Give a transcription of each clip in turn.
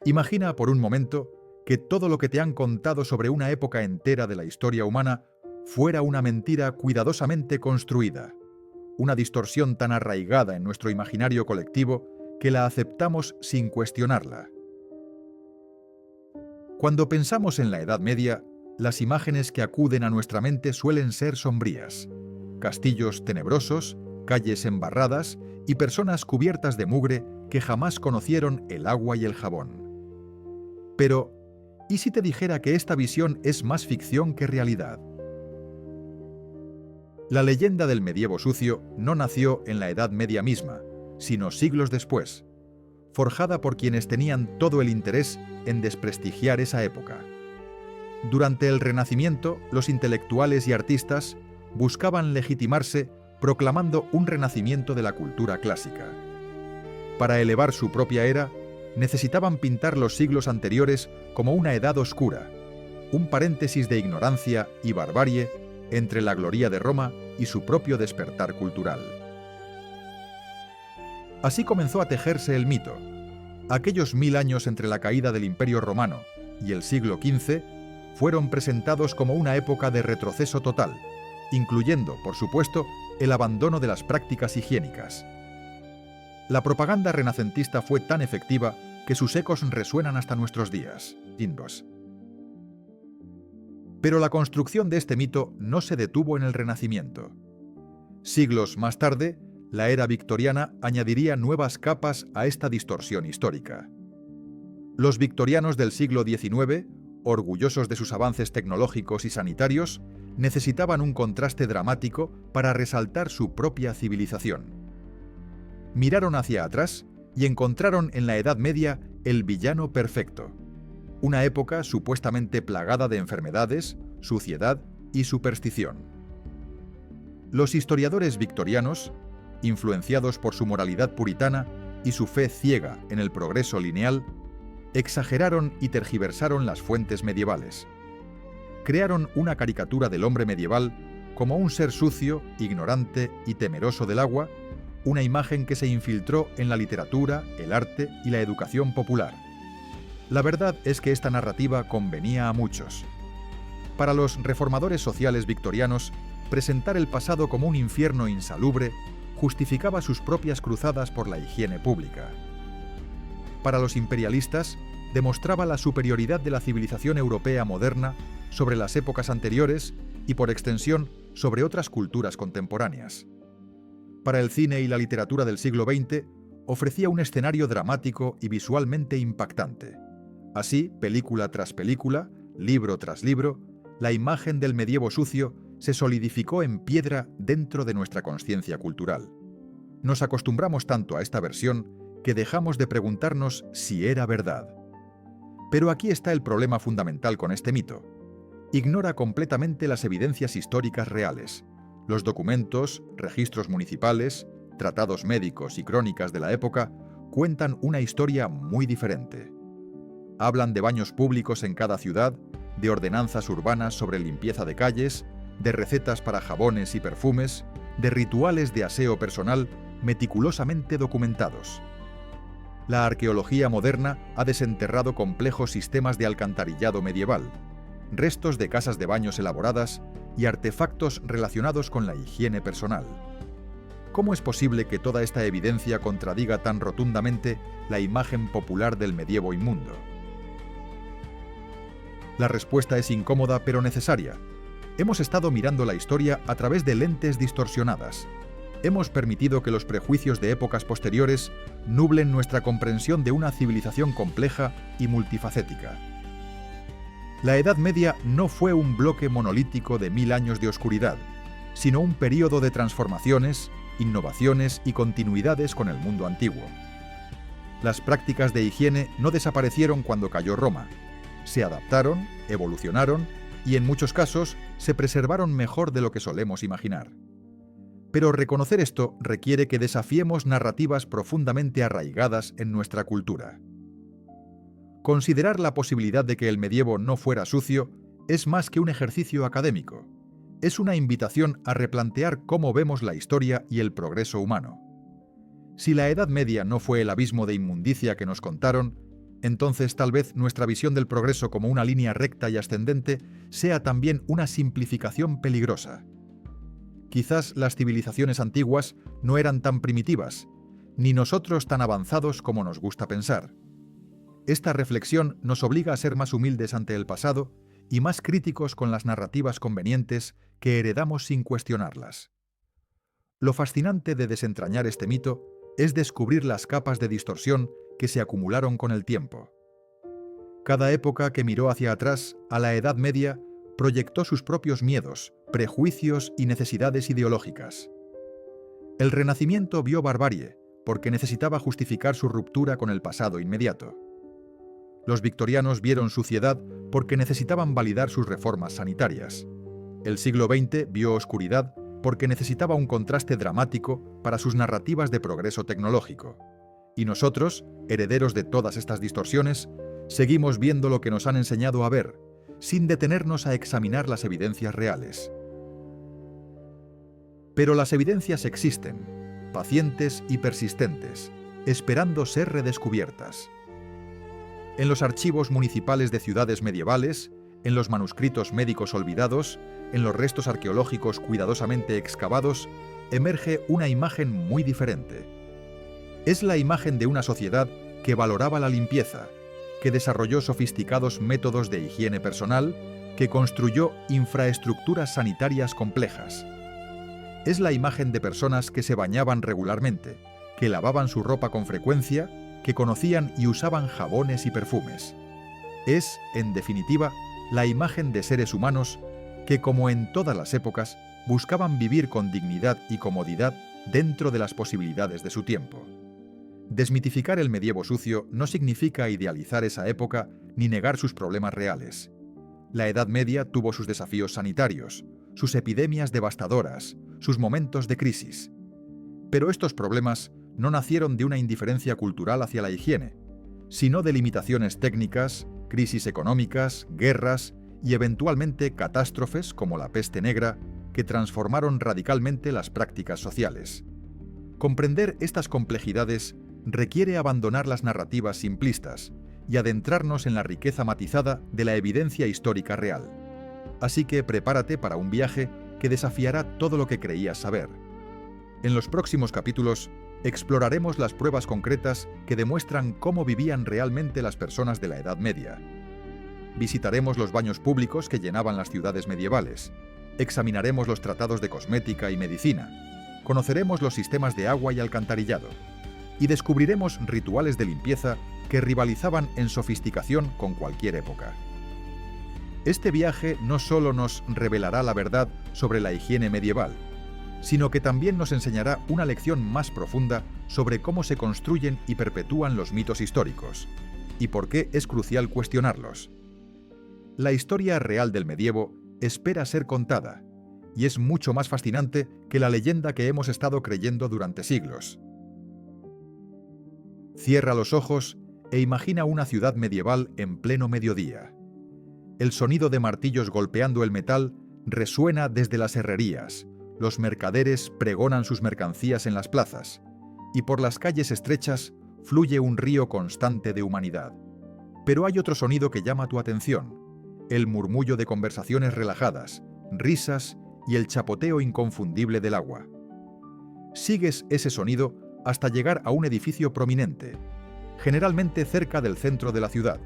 Imagina por un momento que todo lo que te han contado sobre una época entera de la historia humana fuera una mentira cuidadosamente construida, una distorsión tan arraigada en nuestro imaginario colectivo que la aceptamos sin cuestionarla. Cuando pensamos en la Edad Media, las imágenes que acuden a nuestra mente suelen ser sombrías: castillos tenebrosos, calles embarradas y personas cubiertas de mugre que jamás conocieron el agua y el jabón. Pero, ¿y si te dijera que esta visión es más ficción que realidad? La leyenda del medievo sucio no nació en la Edad Media misma, sino siglos después, forjada por quienes tenían todo el interés en desprestigiar esa época. Durante el Renacimiento, los intelectuales y artistas buscaban legitimarse proclamando un renacimiento de la cultura clásica. Para elevar su propia era, necesitaban pintar los siglos anteriores como una edad oscura, un paréntesis de ignorancia y barbarie entre la gloria de Roma y su propio despertar cultural. Así comenzó a tejerse el mito. Aquellos 1000 años entre la caída del Imperio Romano y el siglo XV fueron presentados como una época de retroceso total, incluyendo, por supuesto, el abandono de las prácticas higiénicas. La propaganda renacentista fue tan efectiva que sus ecos resuenan hasta nuestros días. Pero la construcción de este mito no se detuvo en el Renacimiento. Siglos más tarde, la era victoriana añadiría nuevas capas a esta distorsión histórica. Los victorianos del siglo XIX, orgullosos de sus avances tecnológicos y sanitarios, necesitaban un contraste dramático para resaltar su propia civilización. Miraron hacia atrás y encontraron en la Edad Media el villano perfecto, una época supuestamente plagada de enfermedades, suciedad y superstición. Los historiadores victorianos, influenciados por su moralidad puritana y su fe ciega en el progreso lineal, exageraron y tergiversaron las fuentes medievales. Crearon una caricatura del hombre medieval como un ser sucio, ignorante y temeroso del agua, una imagen que se infiltró en la literatura, el arte y la educación popular. La verdad es que esta narrativa convenía a muchos. Para los reformadores sociales victorianos, presentar el pasado como un infierno insalubre justificaba sus propias cruzadas por la higiene pública. Para los imperialistas, demostraba la superioridad de la civilización europea moderna sobre las épocas anteriores y, por extensión, sobre otras culturas contemporáneas. Para el cine y la literatura del siglo XX, ofrecía un escenario dramático y visualmente impactante. Así, película tras película, libro tras libro, la imagen del medievo sucio se solidificó en piedra dentro de nuestra conciencia cultural. Nos acostumbramos tanto a esta versión que dejamos de preguntarnos si era verdad. Pero aquí está el problema fundamental con este mito. Ignora completamente las evidencias históricas reales. Los documentos, registros municipales, tratados médicos y crónicas de la época cuentan una historia muy diferente. Hablan de baños públicos en cada ciudad, de ordenanzas urbanas sobre limpieza de calles, de recetas para jabones y perfumes, de rituales de aseo personal meticulosamente documentados. La arqueología moderna ha desenterrado complejos sistemas de alcantarillado medieval, restos de casas de baños elaboradas y artefactos relacionados con la higiene personal. ¿Cómo es posible que toda esta evidencia contradiga tan rotundamente la imagen popular del medievo inmundo? La respuesta es incómoda pero necesaria. Hemos estado mirando la historia a través de lentes distorsionadas. Hemos permitido que los prejuicios de épocas posteriores nublen nuestra comprensión de una civilización compleja y multifacética. La Edad Media no fue un bloque monolítico de 1000 años de oscuridad, sino un período de transformaciones, innovaciones y continuidades con el mundo antiguo. Las prácticas de higiene no desaparecieron cuando cayó Roma. Se adaptaron, evolucionaron y en muchos casos se preservaron mejor de lo que solemos imaginar. Pero reconocer esto requiere que desafiemos narrativas profundamente arraigadas en nuestra cultura. Considerar la posibilidad de que el medievo no fuera sucio es más que un ejercicio académico. Es una invitación a replantear cómo vemos la historia y el progreso humano. Si la Edad Media no fue el abismo de inmundicia que nos contaron, Entonces tal vez nuestra visión del progreso como una línea recta y ascendente sea también una simplificación peligrosa. Quizás las civilizaciones antiguas no eran tan primitivas, ni nosotros tan avanzados como nos gusta pensar. Esta reflexión nos obliga a ser más humildes ante el pasado y más críticos con las narrativas convenientes que heredamos sin cuestionarlas. Lo fascinante de desentrañar este mito es descubrir las capas de distorsión que se acumularon con el tiempo. Cada época que miró hacia atrás, a la Edad Media, proyectó sus propios miedos, prejuicios y necesidades ideológicas. El Renacimiento vio barbarie, porque necesitaba justificar su ruptura con el pasado inmediato. Los victorianos vieron suciedad porque necesitaban validar sus reformas sanitarias. El siglo XX vio oscuridad porque necesitaba un contraste dramático para sus narrativas de progreso tecnológico. Y nosotros, herederos de todas estas distorsiones, seguimos viendo lo que nos han enseñado a ver, sin detenernos a examinar las evidencias reales. Pero las evidencias existen, pacientes y persistentes, esperando ser redescubiertas. En los archivos municipales de ciudades medievales, en los manuscritos médicos olvidados, en los restos arqueológicos cuidadosamente excavados, emerge una imagen muy diferente. Es la imagen de una sociedad que valoraba la limpieza, que desarrolló sofisticados métodos de higiene personal, que construyó infraestructuras sanitarias complejas. Es la imagen de personas que se bañaban regularmente, que lavaban su ropa con frecuencia, que conocían y usaban jabones y perfumes. Es, en definitiva, la imagen de seres humanos que, como en todas las épocas, buscaban vivir con dignidad y comodidad dentro de las posibilidades de su tiempo. Desmitificar el medievo sucio no significa idealizar esa época ni negar sus problemas reales. La Edad Media tuvo sus desafíos sanitarios, sus epidemias devastadoras, sus momentos de crisis. Pero estos problemas no nacieron de una indiferencia cultural hacia la higiene, sino de limitaciones técnicas, crisis económicas, guerras y eventualmente catástrofes como la peste negra que transformaron radicalmente las prácticas sociales. Comprender estas complejidades requiere abandonar las narrativas simplistas y adentrarnos en la riqueza matizada de la evidencia histórica real. Así que prepárate para un viaje que desafiará todo lo que creías saber. En los próximos capítulos exploraremos las pruebas concretas que demuestran cómo vivían realmente las personas de la Edad Media. Visitaremos los baños públicos que llenaban las ciudades medievales. Examinaremos los tratados de cosmética y medicina. Conoceremos los sistemas de agua y alcantarillado. Y descubriremos rituales de limpieza que rivalizaban en sofisticación con cualquier época. Este viaje no solo nos revelará la verdad sobre la higiene medieval, sino que también nos enseñará una lección más profunda sobre cómo se construyen y perpetúan los mitos históricos, y por qué es crucial cuestionarlos. La historia real del medievo espera ser contada, y es mucho más fascinante que la leyenda que hemos estado creyendo durante siglos. Cierra los ojos e imagina una ciudad medieval en pleno mediodía. El sonido de martillos golpeando el metal resuena desde las herrerías, los mercaderes pregonan sus mercancías en las plazas, y por las calles estrechas fluye un río constante de humanidad. Pero hay otro sonido que llama tu atención, el murmullo de conversaciones relajadas, risas y el chapoteo inconfundible del agua. Sigues ese sonido hasta llegar a un edificio prominente, generalmente cerca del centro de la ciudad,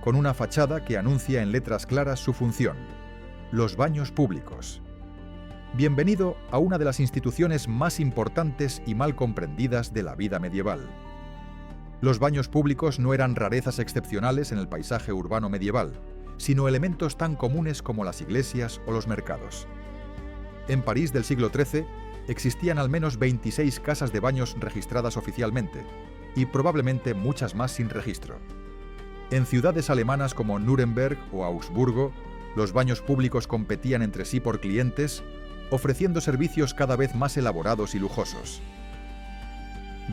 con una fachada que anuncia en letras claras su función: los baños públicos. Bienvenido a una de las instituciones más importantes y mal comprendidas de la vida medieval. Los baños públicos no eran rarezas excepcionales en el paisaje urbano medieval, sino elementos tan comunes como las iglesias o los mercados. En París del siglo XIII existían al menos 26 casas de baños registradas oficialmente, y probablemente muchas más sin registro. En ciudades alemanas como Nuremberg o Augsburgo, los baños públicos competían entre sí por clientes, ofreciendo servicios cada vez más elaborados y lujosos.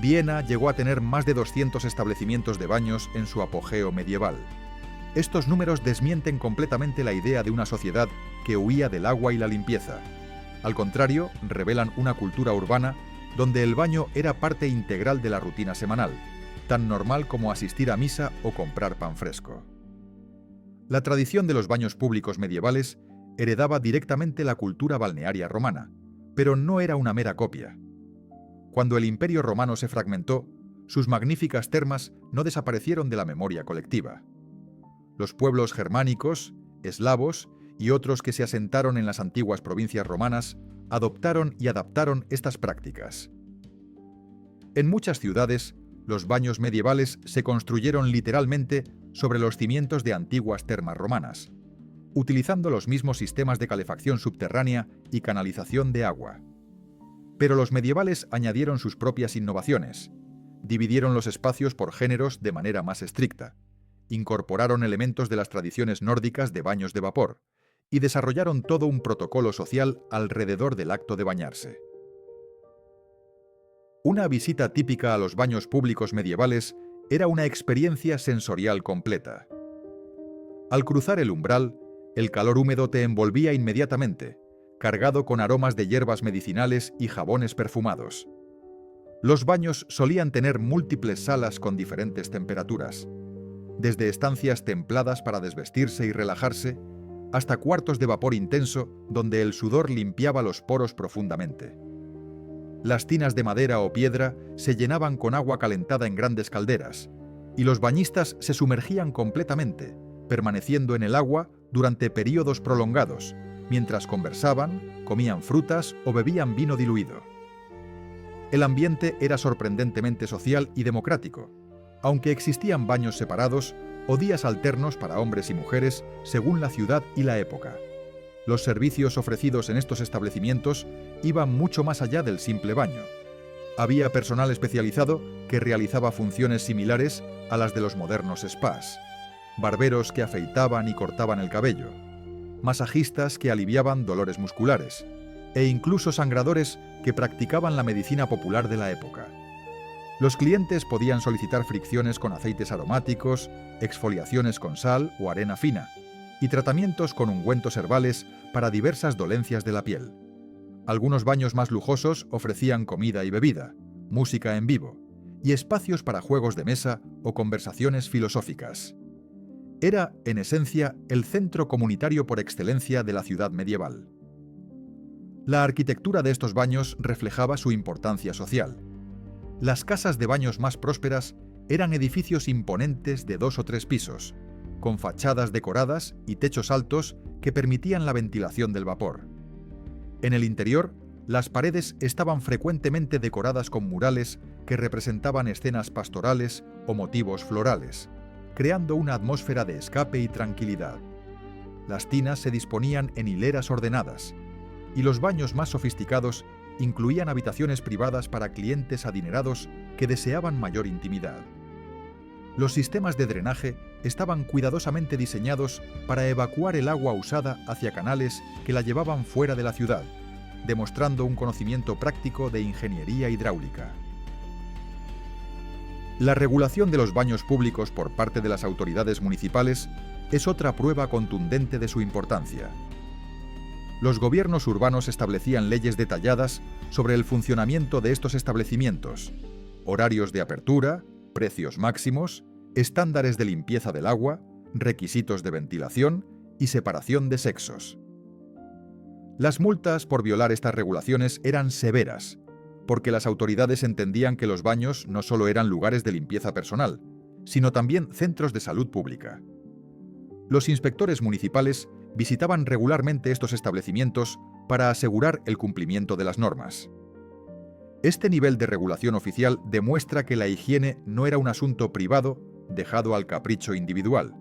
Viena llegó a tener más de 200 establecimientos de baños en su apogeo medieval. Estos números desmienten completamente la idea de una sociedad que huía del agua y la limpieza. Al contrario, revelan una cultura urbana donde el baño era parte integral de la rutina semanal, tan normal como asistir a misa o comprar pan fresco. La tradición de los baños públicos medievales heredaba directamente la cultura balnearia romana, pero no era una mera copia. Cuando el Imperio Romano se fragmentó, sus magníficas termas no desaparecieron de la memoria colectiva. Los pueblos germánicos, eslavos y otros que se asentaron en las antiguas provincias romanas adoptaron y adaptaron estas prácticas. En muchas ciudades, los baños medievales se construyeron literalmente sobre los cimientos de antiguas termas romanas, utilizando los mismos sistemas de calefacción subterránea y canalización de agua. Pero los medievales añadieron sus propias innovaciones, dividieron los espacios por géneros de manera más estricta, incorporaron elementos de las tradiciones nórdicas de baños de vapor y desarrollaron todo un protocolo social alrededor del acto de bañarse. Una visita típica a los baños públicos medievales era una experiencia sensorial completa. Al cruzar el umbral, el calor húmedo te envolvía inmediatamente, cargado con aromas de hierbas medicinales y jabones perfumados. Los baños solían tener múltiples salas con diferentes temperaturas, desde estancias templadas para desvestirse y relajarse, hasta cuartos de vapor intenso donde el sudor limpiaba los poros profundamente. Las tinas de madera o piedra se llenaban con agua calentada en grandes calderas, y los bañistas se sumergían completamente, permaneciendo en el agua durante períodos prolongados, mientras conversaban, comían frutas o bebían vino diluido. El ambiente era sorprendentemente social y democrático, aunque existían baños separados o días alternos para hombres y mujeres según la ciudad y la época. Los servicios ofrecidos en estos establecimientos iban mucho más allá del simple baño. Había personal especializado que realizaba funciones similares a las de los modernos spas, barberos que afeitaban y cortaban el cabello, masajistas que aliviaban dolores musculares, e incluso sangradores que practicaban la medicina popular de la época. Los clientes podían solicitar fricciones con aceites aromáticos, exfoliaciones con sal o arena fina, y tratamientos con ungüentos herbales para diversas dolencias de la piel. Algunos baños más lujosos ofrecían comida y bebida, música en vivo, y espacios para juegos de mesa o conversaciones filosóficas. Era, en esencia, el centro comunitario por excelencia de la ciudad medieval. La arquitectura de estos baños reflejaba su importancia social. Las casas de baños más prósperas eran edificios imponentes de 2 o 3 pisos, con fachadas decoradas y techos altos que permitían la ventilación del vapor. En el interior, las paredes estaban frecuentemente decoradas con murales que representaban escenas pastorales o motivos florales, creando una atmósfera de escape y tranquilidad. Las tinas se disponían en hileras ordenadas, y los baños más sofisticados incluían habitaciones privadas para clientes adinerados que deseaban mayor intimidad. Los sistemas de drenaje estaban cuidadosamente diseñados para evacuar el agua usada hacia canales que la llevaban fuera de la ciudad, demostrando un conocimiento práctico de ingeniería hidráulica. La regulación de los baños públicos por parte de las autoridades municipales es otra prueba contundente de su importancia. Los gobiernos urbanos establecían leyes detalladas sobre el funcionamiento de estos establecimientos, horarios de apertura, precios máximos, estándares de limpieza del agua, requisitos de ventilación y separación de sexos. Las multas por violar estas regulaciones eran severas, porque las autoridades entendían que los baños no solo eran lugares de limpieza personal, sino también centros de salud pública. Los inspectores municipales visitaban regularmente estos establecimientos para asegurar el cumplimiento de las normas. Este nivel de regulación oficial demuestra que la higiene no era un asunto privado dejado al capricho individual,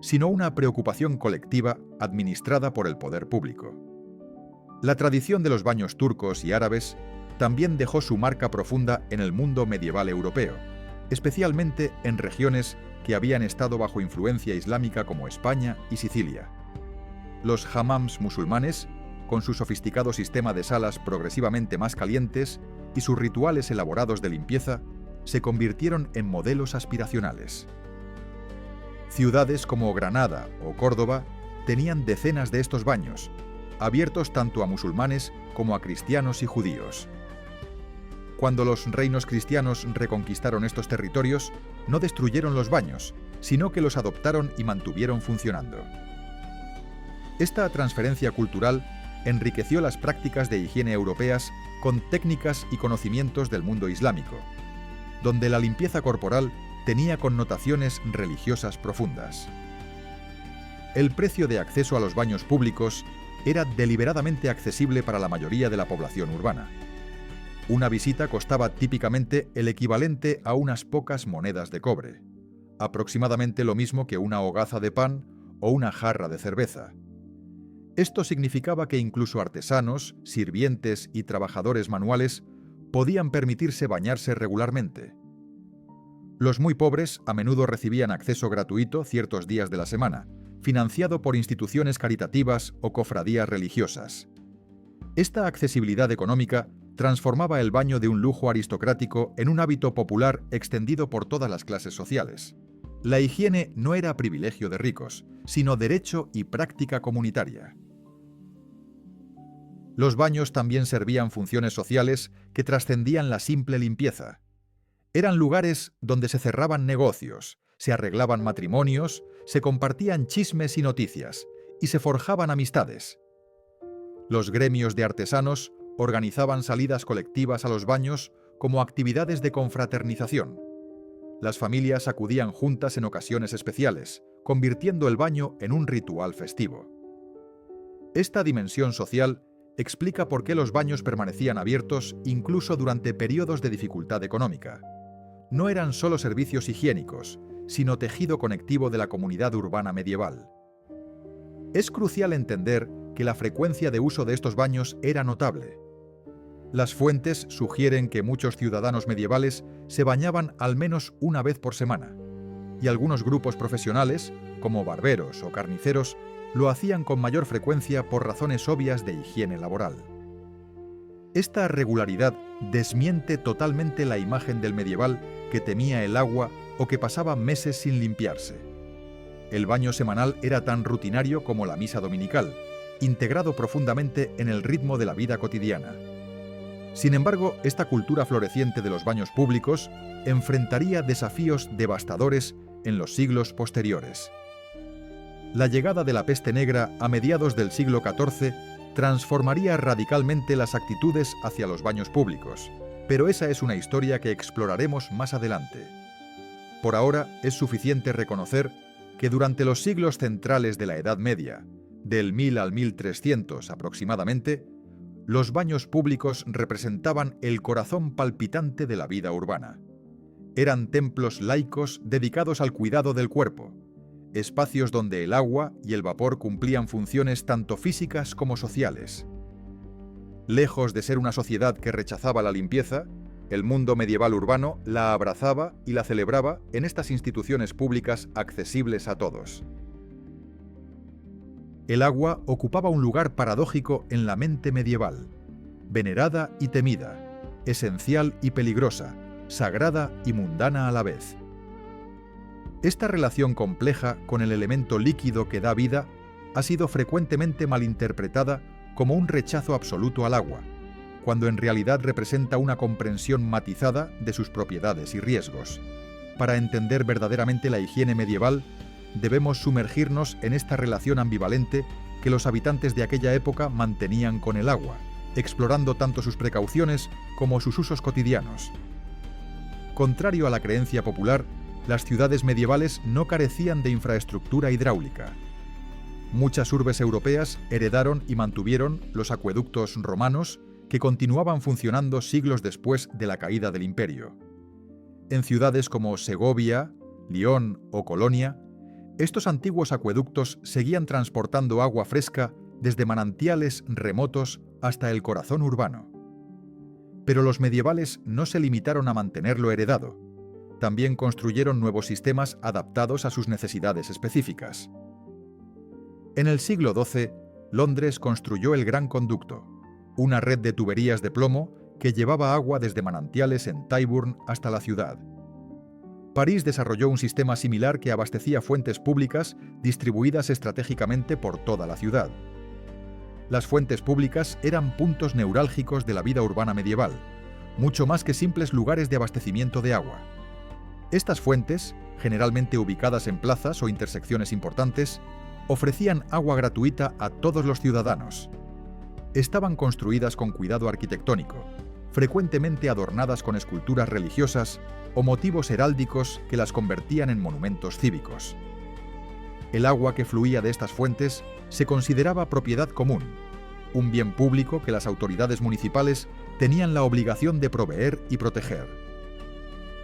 sino una preocupación colectiva administrada por el poder público. La tradición de los baños turcos y árabes también dejó su marca profunda en el mundo medieval europeo, especialmente en regiones que habían estado bajo influencia islámica como España y Sicilia. Los hammams musulmanes, con su sofisticado sistema de salas progresivamente más calientes y sus rituales elaborados de limpieza, se convirtieron en modelos aspiracionales. Ciudades como Granada o Córdoba tenían decenas de estos baños, abiertos tanto a musulmanes como a cristianos y judíos. Cuando los reinos cristianos reconquistaron estos territorios, no destruyeron los baños, sino que los adoptaron y mantuvieron funcionando. Esta transferencia cultural enriqueció las prácticas de higiene europeas con técnicas y conocimientos del mundo islámico, donde la limpieza corporal tenía connotaciones religiosas profundas. El precio de acceso a los baños públicos era deliberadamente accesible para la mayoría de la población urbana. Una visita costaba típicamente el equivalente a unas pocas monedas de cobre, aproximadamente lo mismo que una hogaza de pan o una jarra de cerveza. Esto significaba que incluso artesanos, sirvientes y trabajadores manuales podían permitirse bañarse regularmente. Los muy pobres a menudo recibían acceso gratuito ciertos días de la semana, financiado por instituciones caritativas o cofradías religiosas. Esta accesibilidad económica transformaba el baño de un lujo aristocrático en un hábito popular extendido por todas las clases sociales. La higiene no era privilegio de ricos, sino derecho y práctica comunitaria. Los baños también servían funciones sociales que trascendían la simple limpieza. Eran lugares donde se cerraban negocios, se arreglaban matrimonios, se compartían chismes y noticias, y se forjaban amistades. Los gremios de artesanos organizaban salidas colectivas a los baños como actividades de confraternización. Las familias acudían juntas en ocasiones especiales, convirtiendo el baño en un ritual festivo. Esta dimensión social explica por qué los baños permanecían abiertos incluso durante periodos de dificultad económica. No eran solo servicios higiénicos, sino tejido conectivo de la comunidad urbana medieval. Es crucial entender que la frecuencia de uso de estos baños era notable. Las fuentes sugieren que muchos ciudadanos medievales se bañaban al menos una vez por semana, y algunos grupos profesionales, como barberos o carniceros, lo hacían con mayor frecuencia por razones obvias de higiene laboral. Esta regularidad desmiente totalmente la imagen del medieval que temía el agua o que pasaba meses sin limpiarse. El baño semanal era tan rutinario como la misa dominical, integrado profundamente en el ritmo de la vida cotidiana. Sin embargo, esta cultura floreciente de los baños públicos enfrentaría desafíos devastadores en los siglos posteriores. La llegada de la peste negra a mediados del siglo XIV transformaría radicalmente las actitudes hacia los baños públicos, pero esa es una historia que exploraremos más adelante. Por ahora es suficiente reconocer que durante los siglos centrales de la Edad Media, del 1000 al 1300 aproximadamente, los baños públicos representaban el corazón palpitante de la vida urbana. Eran templos laicos dedicados al cuidado del cuerpo, espacios donde el agua y el vapor cumplían funciones tanto físicas como sociales. Lejos de ser una sociedad que rechazaba la limpieza, el mundo medieval urbano la abrazaba y la celebraba en estas instituciones públicas accesibles a todos. El agua ocupaba un lugar paradójico en la mente medieval, venerada y temida, esencial y peligrosa, sagrada y mundana a la vez. Esta relación compleja con el elemento líquido que da vida ha sido frecuentemente malinterpretada como un rechazo absoluto al agua, cuando en realidad representa una comprensión matizada de sus propiedades y riesgos. Para entender verdaderamente la higiene medieval, debemos sumergirnos en esta relación ambivalente que los habitantes de aquella época mantenían con el agua, explorando tanto sus precauciones como sus usos cotidianos. Contrario a la creencia popular, las ciudades medievales no carecían de infraestructura hidráulica. Muchas urbes europeas heredaron y mantuvieron los acueductos romanos que continuaban funcionando siglos después de la caída del imperio. En ciudades como Segovia, Lyon o Colonia, estos antiguos acueductos seguían transportando agua fresca desde manantiales remotos hasta el corazón urbano. Pero los medievales no se limitaron a mantener lo heredado. También construyeron nuevos sistemas adaptados a sus necesidades específicas. En el siglo XII, Londres construyó el Gran Conducto, una red de tuberías de plomo que llevaba agua desde manantiales en Tyburn hasta la ciudad. París desarrolló un sistema similar que abastecía fuentes públicas distribuidas estratégicamente por toda la ciudad. Las fuentes públicas eran puntos neurálgicos de la vida urbana medieval, mucho más que simples lugares de abastecimiento de agua. Estas fuentes, generalmente ubicadas en plazas o intersecciones importantes, ofrecían agua gratuita a todos los ciudadanos. Estaban construidas con cuidado arquitectónico, frecuentemente adornadas con esculturas religiosas o motivos heráldicos que las convertían en monumentos cívicos. El agua que fluía de estas fuentes se consideraba propiedad común, un bien público que las autoridades municipales tenían la obligación de proveer y proteger.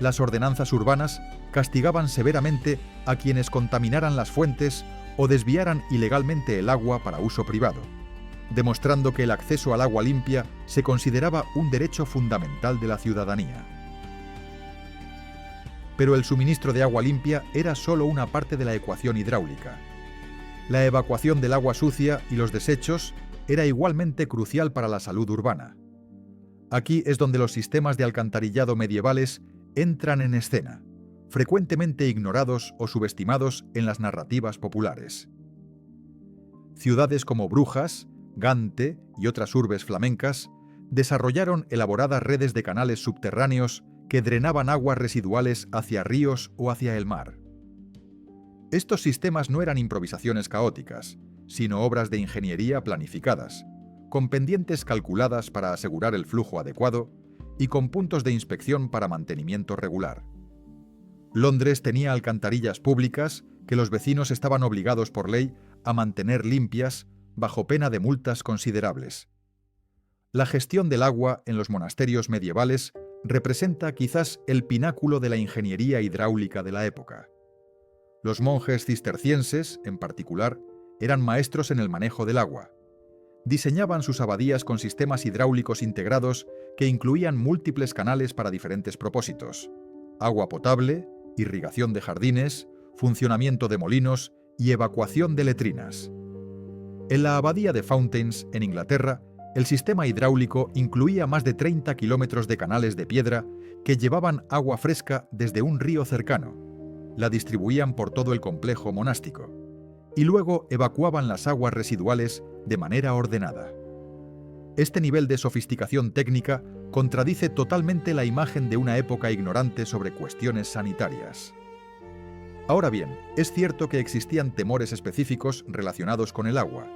Las ordenanzas urbanas castigaban severamente a quienes contaminaran las fuentes o desviaran ilegalmente el agua para uso privado, demostrando que el acceso al agua limpia se consideraba un derecho fundamental de la ciudadanía. Pero el suministro de agua limpia era solo una parte de la ecuación hidráulica. La evacuación del agua sucia y los desechos era igualmente crucial para la salud urbana. Aquí es donde los sistemas de alcantarillado medievales entran en escena, frecuentemente ignorados o subestimados en las narrativas populares. Ciudades como Brujas, Gante y otras urbes flamencas desarrollaron elaboradas redes de canales subterráneos que drenaban aguas residuales hacia ríos o hacia el mar. Estos sistemas no eran improvisaciones caóticas, sino obras de ingeniería planificadas, con pendientes calculadas para asegurar el flujo adecuado y con puntos de inspección para mantenimiento regular. Londres tenía alcantarillas públicas que los vecinos estaban obligados por ley a mantener limpias bajo pena de multas considerables. La gestión del agua en los monasterios medievales representa quizás el pináculo de la ingeniería hidráulica de la época. Los monjes cistercienses, en particular, eran maestros en el manejo del agua. Diseñaban sus abadías con sistemas hidráulicos integrados que incluían múltiples canales para diferentes propósitos: agua potable, irrigación de jardines, funcionamiento de molinos y evacuación de letrinas. En la abadía de Fountains, en Inglaterra, el sistema hidráulico incluía más de 30 kilómetros de canales de piedra que llevaban agua fresca desde un río cercano, la distribuían por todo el complejo monástico y luego evacuaban las aguas residuales de manera ordenada. Este nivel de sofisticación técnica contradice totalmente la imagen de una época ignorante sobre cuestiones sanitarias. Ahora bien, es cierto que existían temores específicos relacionados con el agua,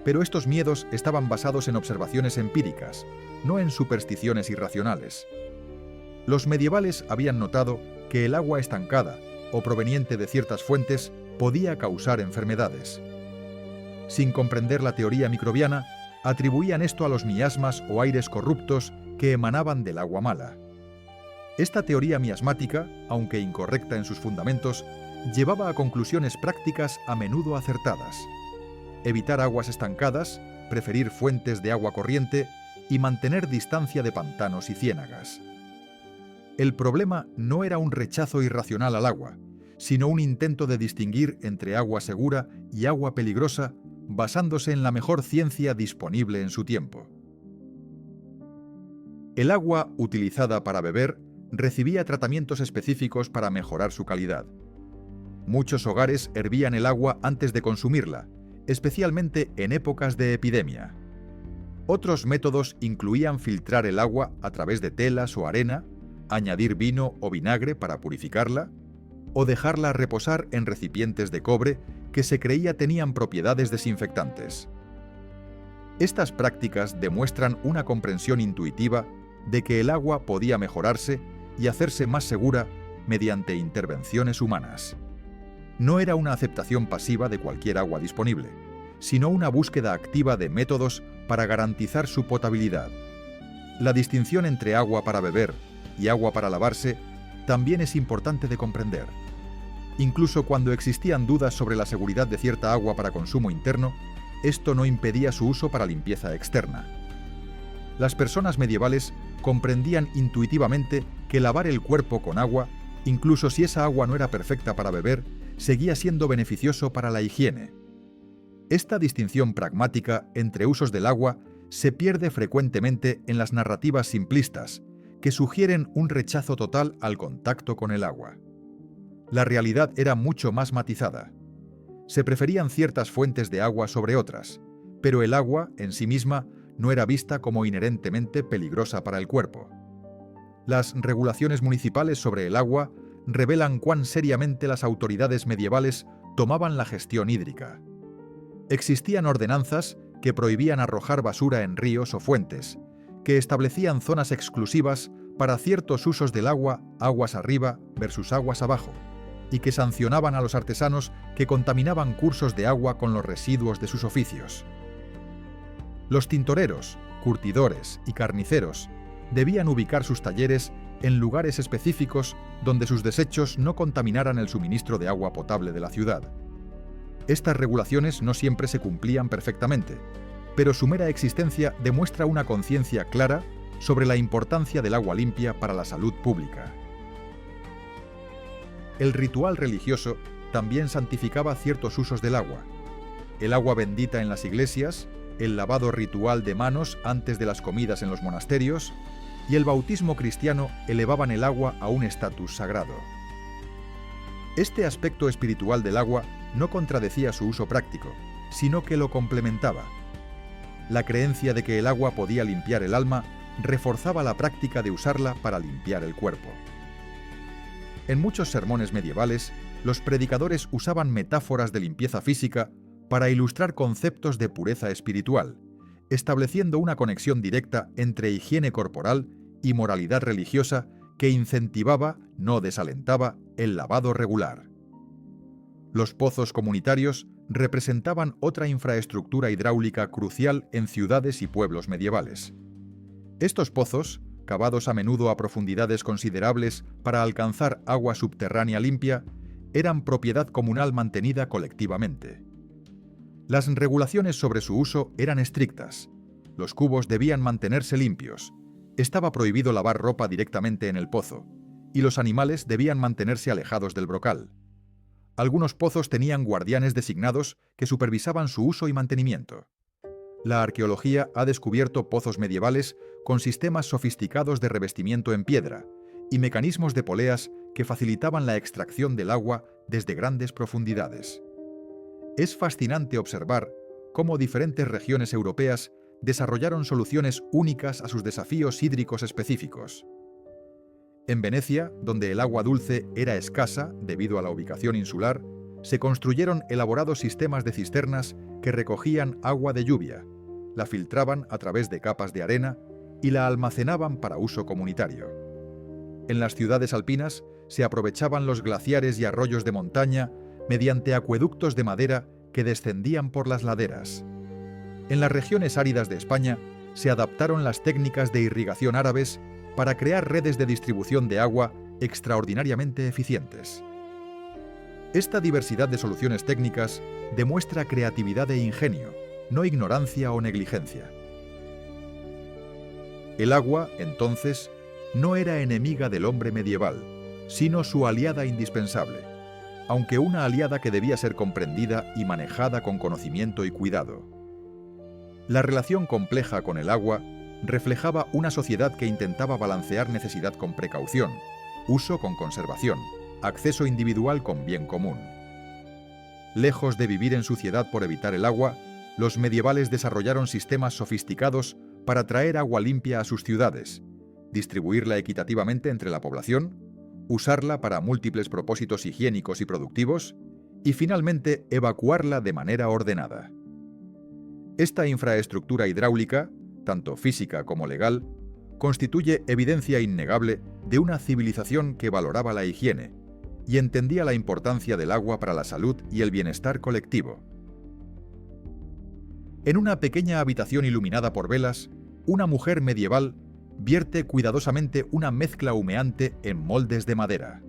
pero estos miedos estaban basados en observaciones empíricas, no en supersticiones irracionales. Los medievales habían notado que el agua estancada o proveniente de ciertas fuentes podía causar enfermedades. Sin comprender la teoría microbiana, atribuían esto a los miasmas o aires corruptos que emanaban del agua mala. Esta teoría miasmática, aunque incorrecta en sus fundamentos, llevaba a conclusiones prácticas a menudo acertadas: evitar aguas estancadas, preferir fuentes de agua corriente y mantener distancia de pantanos y ciénagas. El problema no era un rechazo irracional al agua, sino un intento de distinguir entre agua segura y agua peligrosa basándose en la mejor ciencia disponible en su tiempo. El agua utilizada para beber recibía tratamientos específicos para mejorar su calidad. Muchos hogares hervían el agua antes de consumirla, especialmente en épocas de epidemia. Otros métodos incluían filtrar el agua a través de telas o arena, añadir vino o vinagre para purificarla, o dejarla reposar en recipientes de cobre que se creía tenían propiedades desinfectantes. Estas prácticas demuestran una comprensión intuitiva de que el agua podía mejorarse y hacerse más segura mediante intervenciones humanas. No era una aceptación pasiva de cualquier agua disponible, sino una búsqueda activa de métodos para garantizar su potabilidad. La distinción entre agua para beber y agua para lavarse también es importante de comprender. Incluso cuando existían dudas sobre la seguridad de cierta agua para consumo interno, esto no impedía su uso para limpieza externa. Las personas medievales comprendían intuitivamente que lavar el cuerpo con agua, incluso si esa agua no era perfecta para beber, seguía siendo beneficioso para la higiene. Esta distinción pragmática entre usos del agua se pierde frecuentemente en las narrativas simplistas, que sugieren un rechazo total al contacto con el agua. La realidad era mucho más matizada. Se preferían ciertas fuentes de agua sobre otras, pero el agua, en sí misma, no era vista como inherentemente peligrosa para el cuerpo. Las regulaciones municipales sobre el agua revelan cuán seriamente las autoridades medievales tomaban la gestión hídrica. Existían ordenanzas que prohibían arrojar basura en ríos o fuentes, que establecían zonas exclusivas para ciertos usos del agua, aguas arriba versus aguas abajo, y que sancionaban a los artesanos que contaminaban cursos de agua con los residuos de sus oficios. Los tintoreros, curtidores y carniceros debían ubicar sus talleres en lugares específicos donde sus desechos no contaminaran el suministro de agua potable de la ciudad. Estas regulaciones no siempre se cumplían perfectamente, pero su mera existencia demuestra una conciencia clara sobre la importancia del agua limpia para la salud pública. El ritual religioso también santificaba ciertos usos del agua. El agua bendita en las iglesias, el lavado ritual de manos antes de las comidas en los monasterios y el bautismo cristiano elevaban el agua a un estatus sagrado. Este aspecto espiritual del agua no contradecía su uso práctico, sino que lo complementaba. La creencia de que el agua podía limpiar el alma reforzaba la práctica de usarla para limpiar el cuerpo. En muchos sermones medievales, los predicadores usaban metáforas de limpieza física para ilustrar conceptos de pureza espiritual, estableciendo una conexión directa entre higiene corporal y moralidad religiosa que incentivaba, no desalentaba, el lavado regular. Los pozos comunitarios representaban otra infraestructura hidráulica crucial en ciudades y pueblos medievales. Estos pozos, cavados a menudo a profundidades considerables para alcanzar agua subterránea limpia, eran propiedad comunal mantenida colectivamente. Las regulaciones sobre su uso eran estrictas. Los cubos debían mantenerse limpios. Estaba prohibido lavar ropa directamente en el pozo, y los animales debían mantenerse alejados del brocal. Algunos pozos tenían guardianes designados que supervisaban su uso y mantenimiento. La arqueología ha descubierto pozos medievales con sistemas sofisticados de revestimiento en piedra y mecanismos de poleas que facilitaban la extracción del agua desde grandes profundidades. Es fascinante observar cómo diferentes regiones europeas desarrollaron soluciones únicas a sus desafíos hídricos específicos. En Venecia, donde el agua dulce era escasa debido a la ubicación insular, se construyeron elaborados sistemas de cisternas que recogían agua de lluvia, la filtraban a través de capas de arena y la almacenaban para uso comunitario. En las ciudades alpinas se aprovechaban los glaciares y arroyos de montaña mediante acueductos de madera que descendían por las laderas. En las regiones áridas de España se adaptaron las técnicas de irrigación árabes para crear redes de distribución de agua extraordinariamente eficientes. Esta diversidad de soluciones técnicas demuestra creatividad e ingenio, no ignorancia o negligencia. El agua, entonces, no era enemiga del hombre medieval, sino su aliada indispensable, aunque una aliada que debía ser comprendida y manejada con conocimiento y cuidado. La relación compleja con el agua reflejaba una sociedad que intentaba balancear necesidad con precaución, uso con conservación, acceso individual con bien común. Lejos de vivir en suciedad por evitar el agua, los medievales desarrollaron sistemas sofisticados para traer agua limpia a sus ciudades, distribuirla equitativamente entre la población, usarla para múltiples propósitos higiénicos y productivos, y finalmente evacuarla de manera ordenada. Esta infraestructura hidráulica, tanto física como legal, constituye evidencia innegable de una civilización que valoraba la higiene y entendía la importancia del agua para la salud y el bienestar colectivo. En una pequeña habitación iluminada por velas, una mujer medieval vierte cuidadosamente una mezcla humeante en moldes de madera.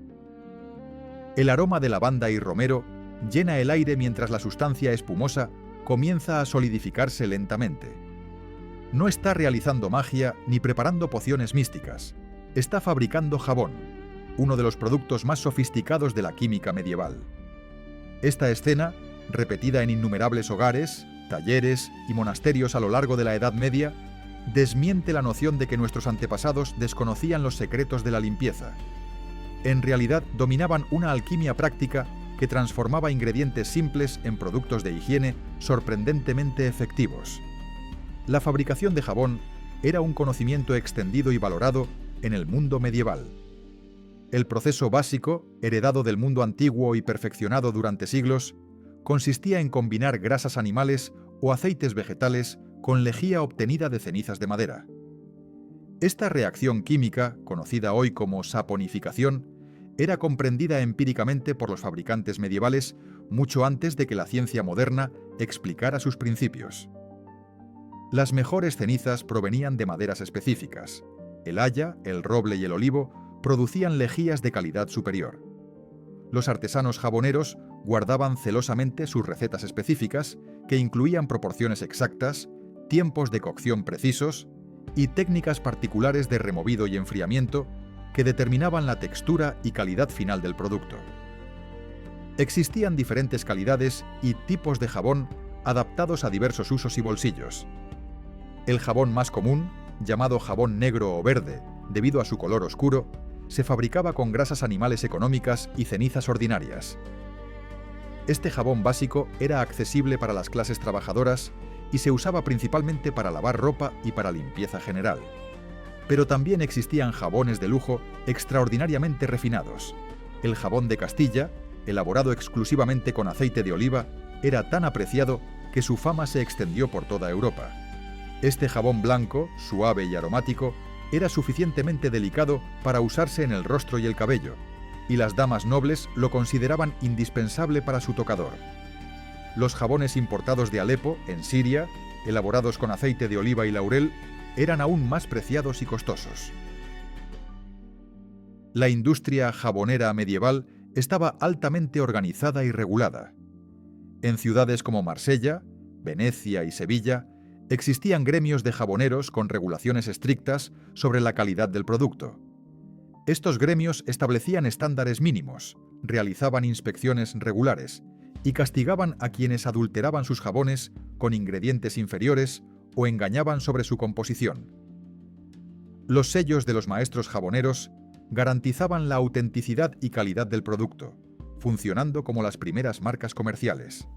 El aroma de lavanda y romero llena el aire mientras la sustancia espumosa comienza a solidificarse lentamente. No está realizando magia ni preparando pociones místicas. Está fabricando jabón, uno de los productos más sofisticados de la química medieval. Esta escena, repetida en innumerables hogares, talleres y monasterios a lo largo de la Edad Media, desmiente la noción de que nuestros antepasados desconocían los secretos de la limpieza. En realidad, dominaban una alquimia práctica que transformaba ingredientes simples en productos de higiene sorprendentemente efectivos. La fabricación de jabón era un conocimiento extendido y valorado en el mundo medieval. El proceso básico, heredado del mundo antiguo y perfeccionado durante siglos, consistía en combinar grasas animales o aceites vegetales con lejía obtenida de cenizas de madera. Esta reacción química, conocida hoy como saponificación, era comprendida empíricamente por los fabricantes medievales mucho antes de que la ciencia moderna explicara sus principios. Las mejores cenizas provenían de maderas específicas. El haya, el roble y el olivo producían lejías de calidad superior. Los artesanos jaboneros guardaban celosamente sus recetas específicas, que incluían proporciones exactas, tiempos de cocción precisos y técnicas particulares de removido y enfriamiento que determinaban la textura y calidad final del producto. Existían diferentes calidades y tipos de jabón adaptados a diversos usos y bolsillos. El jabón más común, llamado jabón negro o verde, debido a su color oscuro, se fabricaba con grasas animales económicas y cenizas ordinarias. Este jabón básico era accesible para las clases trabajadoras y se usaba principalmente para lavar ropa y para limpieza general. Pero también existían jabones de lujo extraordinariamente refinados. El jabón de Castilla, elaborado exclusivamente con aceite de oliva, era tan apreciado que su fama se extendió por toda Europa. Este jabón blanco, suave y aromático, era suficientemente delicado para usarse en el rostro y el cabello, y las damas nobles lo consideraban indispensable para su tocador. Los jabones importados de Alepo, en Siria, elaborados con aceite de oliva y laurel, eran aún más preciados y costosos. La industria jabonera medieval estaba altamente organizada y regulada. En ciudades como Marsella, Venecia y Sevilla, existían gremios de jaboneros con regulaciones estrictas sobre la calidad del producto. Estos gremios establecían estándares mínimos, realizaban inspecciones regulares y castigaban a quienes adulteraban sus jabones con ingredientes inferiores o engañaban sobre su composición. Los sellos de los maestros jaboneros garantizaban la autenticidad y calidad del producto, funcionando como las primeras marcas comerciales.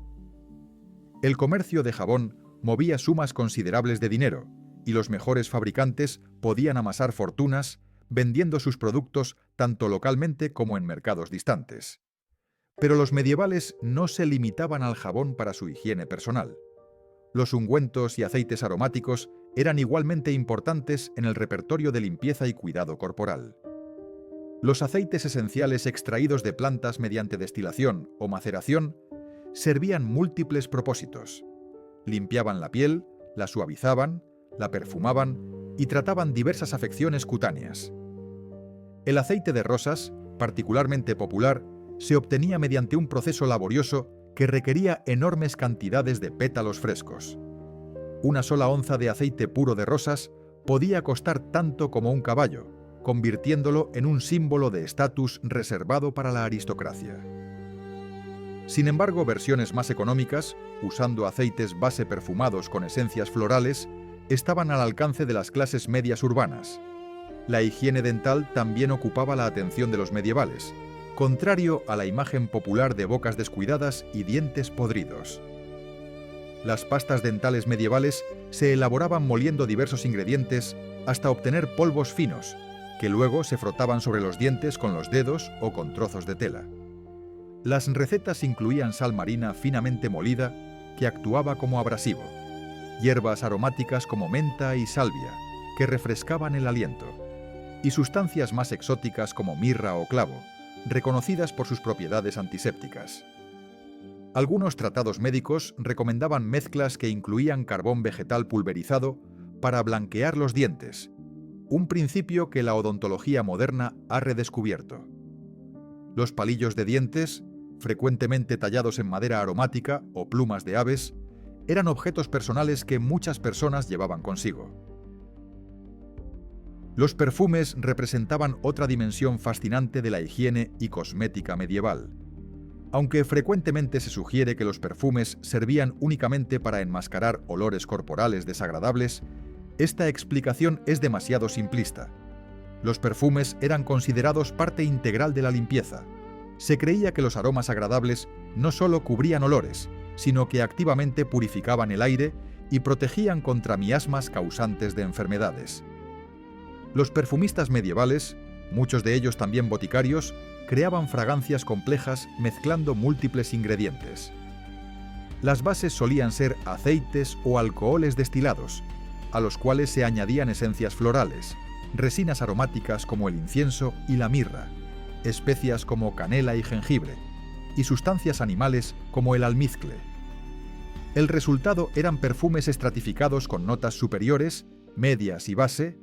El comercio de jabón movía sumas considerables de dinero, y los mejores fabricantes podían amasar fortunas vendiendo sus productos tanto localmente como en mercados distantes. Pero los medievales no se limitaban al jabón para su higiene personal. Los ungüentos y aceites aromáticos eran igualmente importantes en el repertorio de limpieza y cuidado corporal. Los aceites esenciales extraídos de plantas mediante destilación o maceración servían múltiples propósitos. Limpiaban la piel, la suavizaban, la perfumaban y trataban diversas afecciones cutáneas. El aceite de rosas, particularmente popular, se obtenía mediante un proceso laborioso que requería enormes cantidades de pétalos frescos. Una sola onza de aceite puro de rosas podía costar tanto como un caballo, convirtiéndolo en un símbolo de estatus reservado para la aristocracia. Sin embargo, versiones más económicas, usando aceites base perfumados con esencias florales, estaban al alcance de las clases medias urbanas. La higiene dental también ocupaba la atención de los medievales, contrario a la imagen popular de bocas descuidadas y dientes podridos. Las pastas dentales medievales se elaboraban moliendo diversos ingredientes hasta obtener polvos finos, que luego se frotaban sobre los dientes con los dedos o con trozos de tela. Las recetas incluían sal marina finamente molida, que actuaba como abrasivo, hierbas aromáticas como menta y salvia, que refrescaban el aliento, y sustancias más exóticas como mirra o clavo, reconocidas por sus propiedades antisépticas. Algunos tratados médicos recomendaban mezclas que incluían carbón vegetal pulverizado para blanquear los dientes, un principio que la odontología moderna ha redescubierto. Los palillos de dientes, frecuentemente tallados en madera aromática o plumas de aves, eran objetos personales que muchas personas llevaban consigo. Los perfumes representaban otra dimensión fascinante de la higiene y cosmética medieval. Aunque frecuentemente se sugiere que los perfumes servían únicamente para enmascarar olores corporales desagradables, esta explicación es demasiado simplista. Los perfumes eran considerados parte integral de la limpieza. Se creía que los aromas agradables no solo cubrían olores, sino que activamente purificaban el aire y protegían contra miasmas causantes de enfermedades. Los perfumistas medievales, muchos de ellos también boticarios, creaban fragancias complejas mezclando múltiples ingredientes. Las bases solían ser aceites o alcoholes destilados, a los cuales se añadían esencias florales, resinas aromáticas como el incienso y la mirra, especias como canela y jengibre, y sustancias animales como el almizcle. El resultado eran perfumes estratificados con notas superiores, medias y base,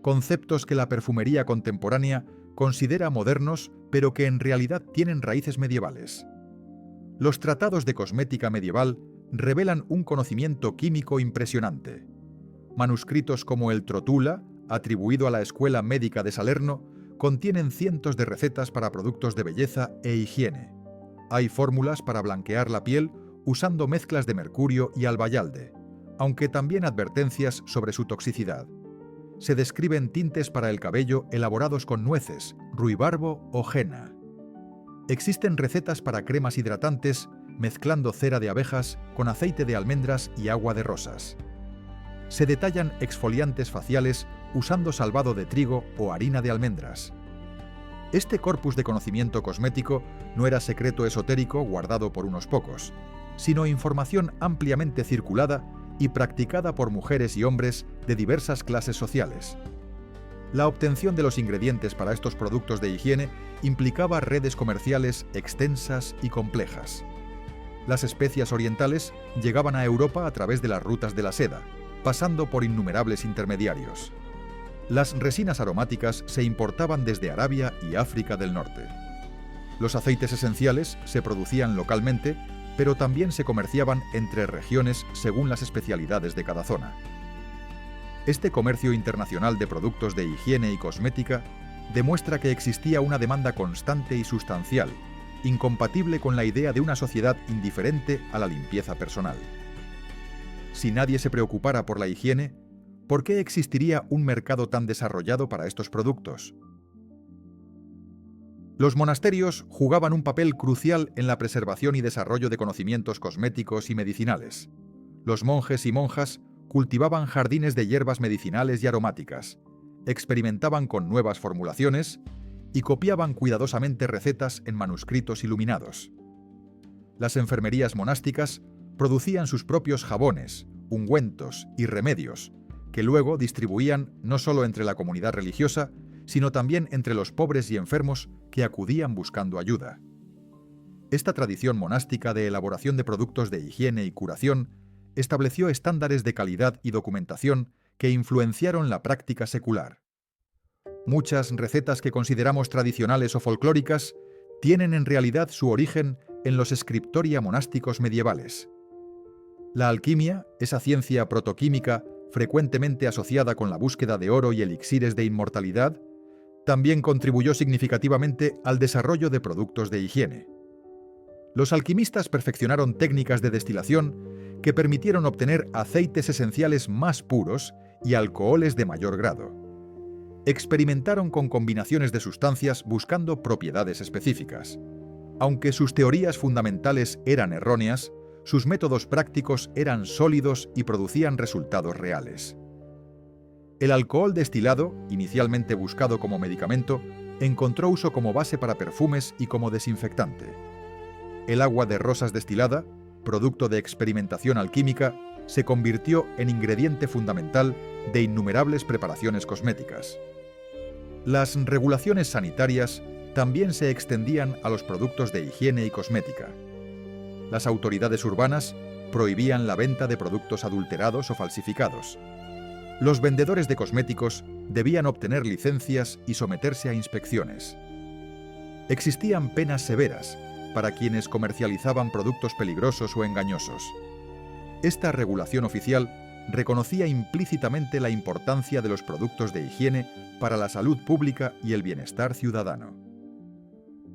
conceptos que la perfumería contemporánea considera modernos, pero que en realidad tienen raíces medievales. Los tratados de cosmética medieval revelan un conocimiento químico impresionante. Manuscritos como el Trotula, atribuido a la Escuela Médica de Salerno, contienen cientos de recetas para productos de belleza e higiene. Hay fórmulas para blanquear la piel usando mezclas de mercurio y albayalde, aunque también advertencias sobre su toxicidad. Se describen tintes para el cabello elaborados con nueces, ruibarbo o henna. Existen recetas para cremas hidratantes mezclando cera de abejas con aceite de almendras y agua de rosas. Se detallan exfoliantes faciales usando salvado de trigo o harina de almendras. Este corpus de conocimiento cosmético no era secreto esotérico guardado por unos pocos, sino información ampliamente circulada y practicada por mujeres y hombres de diversas clases sociales. La obtención de los ingredientes para estos productos de higiene implicaba redes comerciales extensas y complejas. Las especias orientales llegaban a Europa a través de las rutas de la seda, pasando por innumerables intermediarios. Las resinas aromáticas se importaban desde Arabia y África del Norte. Los aceites esenciales se producían localmente, pero también se comerciaban entre regiones según las especialidades de cada zona. Este comercio internacional de productos de higiene y cosmética demuestra que existía una demanda constante y sustancial, incompatible con la idea de una sociedad indiferente a la limpieza personal. Si nadie se preocupara por la higiene, ¿por qué existiría un mercado tan desarrollado para estos productos? Los monasterios jugaban un papel crucial en la preservación y desarrollo de conocimientos cosméticos y medicinales. Los monjes y monjas cultivaban jardines de hierbas medicinales y aromáticas, experimentaban con nuevas formulaciones y copiaban cuidadosamente recetas en manuscritos iluminados. Las enfermerías monásticas producían sus propios jabones, ungüentos y remedios, que luego distribuían no solo entre la comunidad religiosa, sino también entre los pobres y enfermos que acudían buscando ayuda. Esta tradición monástica de elaboración de productos de higiene y curación estableció estándares de calidad y documentación que influenciaron la práctica secular. Muchas recetas que consideramos tradicionales o folclóricas tienen en realidad su origen en los scriptoria monásticos medievales. La alquimia, esa ciencia protoquímica frecuentemente asociada con la búsqueda de oro y elixires de inmortalidad, también contribuyó significativamente al desarrollo de productos de higiene. Los alquimistas perfeccionaron técnicas de destilación que permitieron obtener aceites esenciales más puros y alcoholes de mayor grado. Experimentaron con combinaciones de sustancias buscando propiedades específicas. Aunque sus teorías fundamentales eran erróneas, sus métodos prácticos eran sólidos y producían resultados reales. El alcohol destilado, inicialmente buscado como medicamento, encontró uso como base para perfumes y como desinfectante. El agua de rosas destilada, producto de experimentación alquímica, se convirtió en ingrediente fundamental de innumerables preparaciones cosméticas. Las regulaciones sanitarias también se extendían a los productos de higiene y cosmética. Las autoridades urbanas prohibían la venta de productos adulterados o falsificados. Los vendedores de cosméticos debían obtener licencias y someterse a inspecciones. Existían penas severas para quienes comercializaban productos peligrosos o engañosos. Esta regulación oficial reconocía implícitamente la importancia de los productos de higiene para la salud pública y el bienestar ciudadano.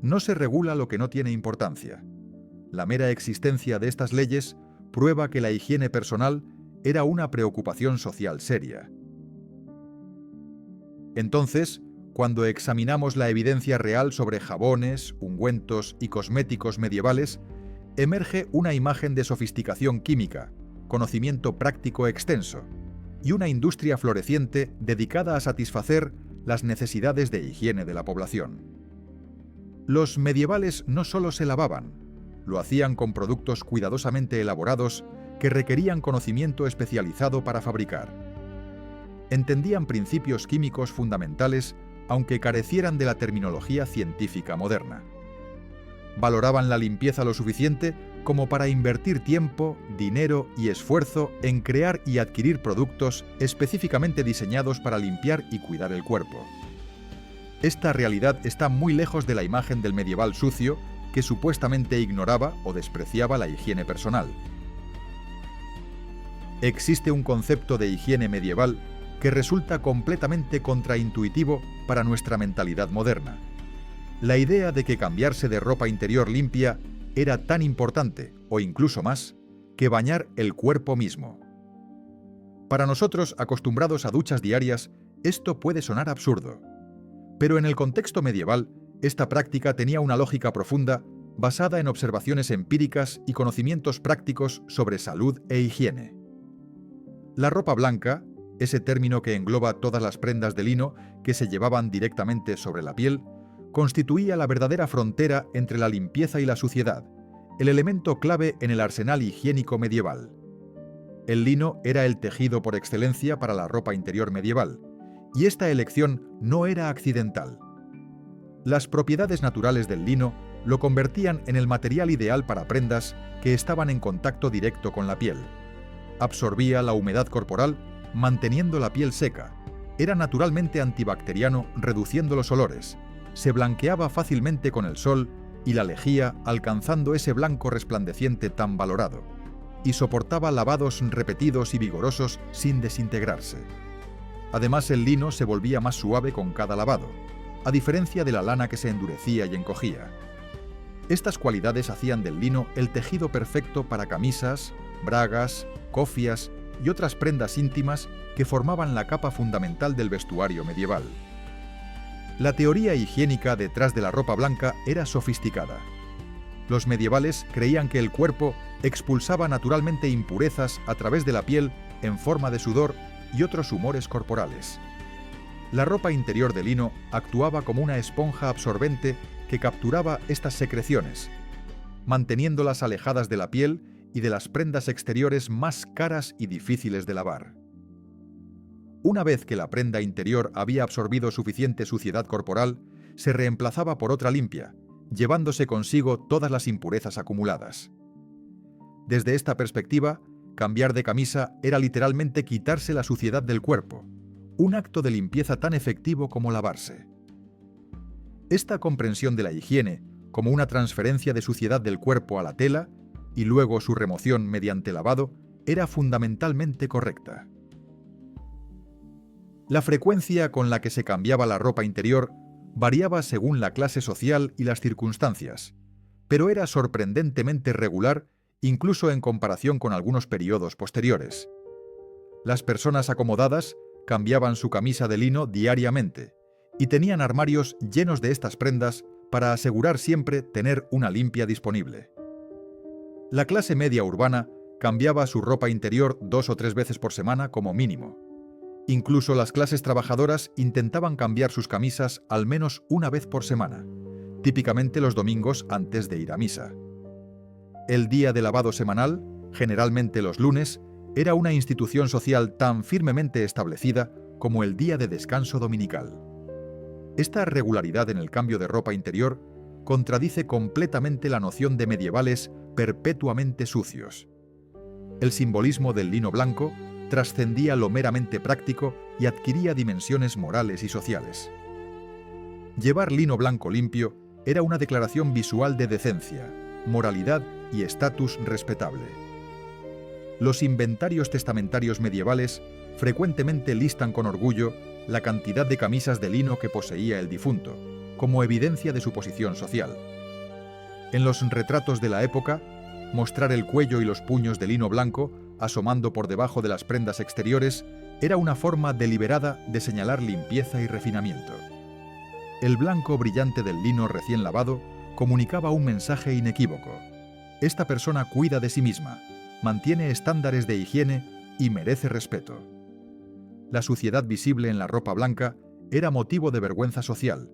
No se regula lo que no tiene importancia. La mera existencia de estas leyes prueba que la higiene personal era una preocupación social seria. Entonces, cuando examinamos la evidencia real sobre jabones, ungüentos y cosméticos medievales, emerge una imagen de sofisticación química, conocimiento práctico extenso, y una industria floreciente dedicada a satisfacer las necesidades de higiene de la población. Los medievales no solo se lavaban, lo hacían con productos cuidadosamente elaborados que requerían conocimiento especializado para fabricar. Entendían principios químicos fundamentales, aunque carecieran de la terminología científica moderna. Valoraban la limpieza lo suficiente como para invertir tiempo, dinero y esfuerzo en crear y adquirir productos específicamente diseñados para limpiar y cuidar el cuerpo. Esta realidad está muy lejos de la imagen del medieval sucio que supuestamente ignoraba o despreciaba la higiene personal. Existe un concepto de higiene medieval que resulta completamente contraintuitivo para nuestra mentalidad moderna. La idea de que cambiarse de ropa interior limpia era tan importante, o incluso más, que bañar el cuerpo mismo. Para nosotros, acostumbrados a duchas diarias, esto puede sonar absurdo. Pero en el contexto medieval, esta práctica tenía una lógica profunda basada en observaciones empíricas y conocimientos prácticos sobre salud e higiene. La ropa blanca, ese término que engloba todas las prendas de lino que se llevaban directamente sobre la piel, constituía la verdadera frontera entre la limpieza y la suciedad, el elemento clave en el arsenal higiénico medieval. El lino era el tejido por excelencia para la ropa interior medieval, y esta elección no era accidental. Las propiedades naturales del lino lo convertían en el material ideal para prendas que estaban en contacto directo con la piel. Absorbía la humedad corporal, manteniendo la piel seca. Era naturalmente antibacteriano, reduciendo los olores. Se blanqueaba fácilmente con el sol y la lejía, alcanzando ese blanco resplandeciente tan valorado. Y soportaba lavados repetidos y vigorosos sin desintegrarse. Además, el lino se volvía más suave con cada lavado, a diferencia de la lana que se endurecía y encogía. Estas cualidades hacían del lino el tejido perfecto para camisas, bragas, cofias y otras prendas íntimas que formaban la capa fundamental del vestuario medieval. La teoría higiénica detrás de la ropa blanca era sofisticada. Los medievales creían que el cuerpo expulsaba naturalmente impurezas a través de la piel en forma de sudor y otros humores corporales. La ropa interior de lino actuaba como una esponja absorbente que capturaba estas secreciones, manteniéndolas alejadas de la piel y de las prendas exteriores más caras y difíciles de lavar. Una vez que la prenda interior había absorbido suficiente suciedad corporal, se reemplazaba por otra limpia, llevándose consigo todas las impurezas acumuladas. Desde esta perspectiva, cambiar de camisa era literalmente quitarse la suciedad del cuerpo, un acto de limpieza tan efectivo como lavarse. Esta comprensión de la higiene como una transferencia de suciedad del cuerpo a la tela y luego su remoción mediante lavado era fundamentalmente correcta. La frecuencia con la que se cambiaba la ropa interior variaba según la clase social y las circunstancias, pero era sorprendentemente regular incluso en comparación con algunos periodos posteriores. Las personas acomodadas cambiaban su camisa de lino diariamente y tenían armarios llenos de estas prendas para asegurar siempre tener una limpia disponible. La clase media urbana cambiaba su ropa interior 2 o 3 veces por semana como mínimo. Incluso las clases trabajadoras intentaban cambiar sus camisas al menos una vez por semana, típicamente los domingos antes de ir a misa. El día de lavado semanal, generalmente los lunes, era una institución social tan firmemente establecida como el día de descanso dominical. Esta regularidad en el cambio de ropa interior contradice completamente la noción de medievales perpetuamente sucios. El simbolismo del lino blanco trascendía lo meramente práctico y adquiría dimensiones morales y sociales. Llevar lino blanco limpio era una declaración visual de decencia, moralidad y estatus respetable. Los inventarios testamentarios medievales frecuentemente listan con orgullo la cantidad de camisas de lino que poseía el difunto, como evidencia de su posición social. En los retratos de la época, mostrar el cuello y los puños de lino blanco asomando por debajo de las prendas exteriores era una forma deliberada de señalar limpieza y refinamiento. El blanco brillante del lino recién lavado comunicaba un mensaje inequívoco. Esta persona cuida de sí misma, mantiene estándares de higiene y merece respeto. la suciedad visible en la ropa blanca era motivo de vergüenza social,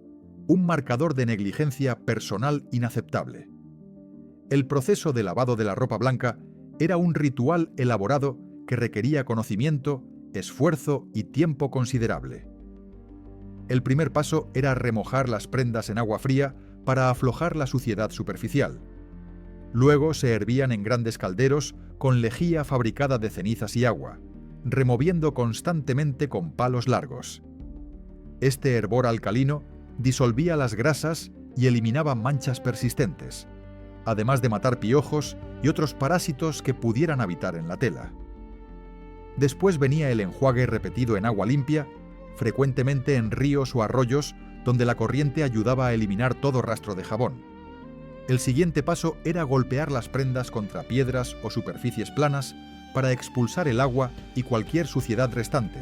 un marcador de negligencia personal inaceptable. El proceso de lavado de la ropa blanca era un ritual elaborado que requería conocimiento, esfuerzo y tiempo considerable. El primer paso era remojar las prendas en agua fría para aflojar la suciedad superficial. Luego se hervían en grandes calderos con lejía fabricada de cenizas y agua, removiendo constantemente con palos largos. Este hervor alcalino disolvía las grasas y eliminaba manchas persistentes, además de matar piojos y otros parásitos que pudieran habitar en la tela. Después venía el enjuague repetido en agua limpia, frecuentemente en ríos o arroyos donde la corriente ayudaba a eliminar todo rastro de jabón. El siguiente paso era golpear las prendas contra piedras o superficies planas para expulsar el agua y cualquier suciedad restante,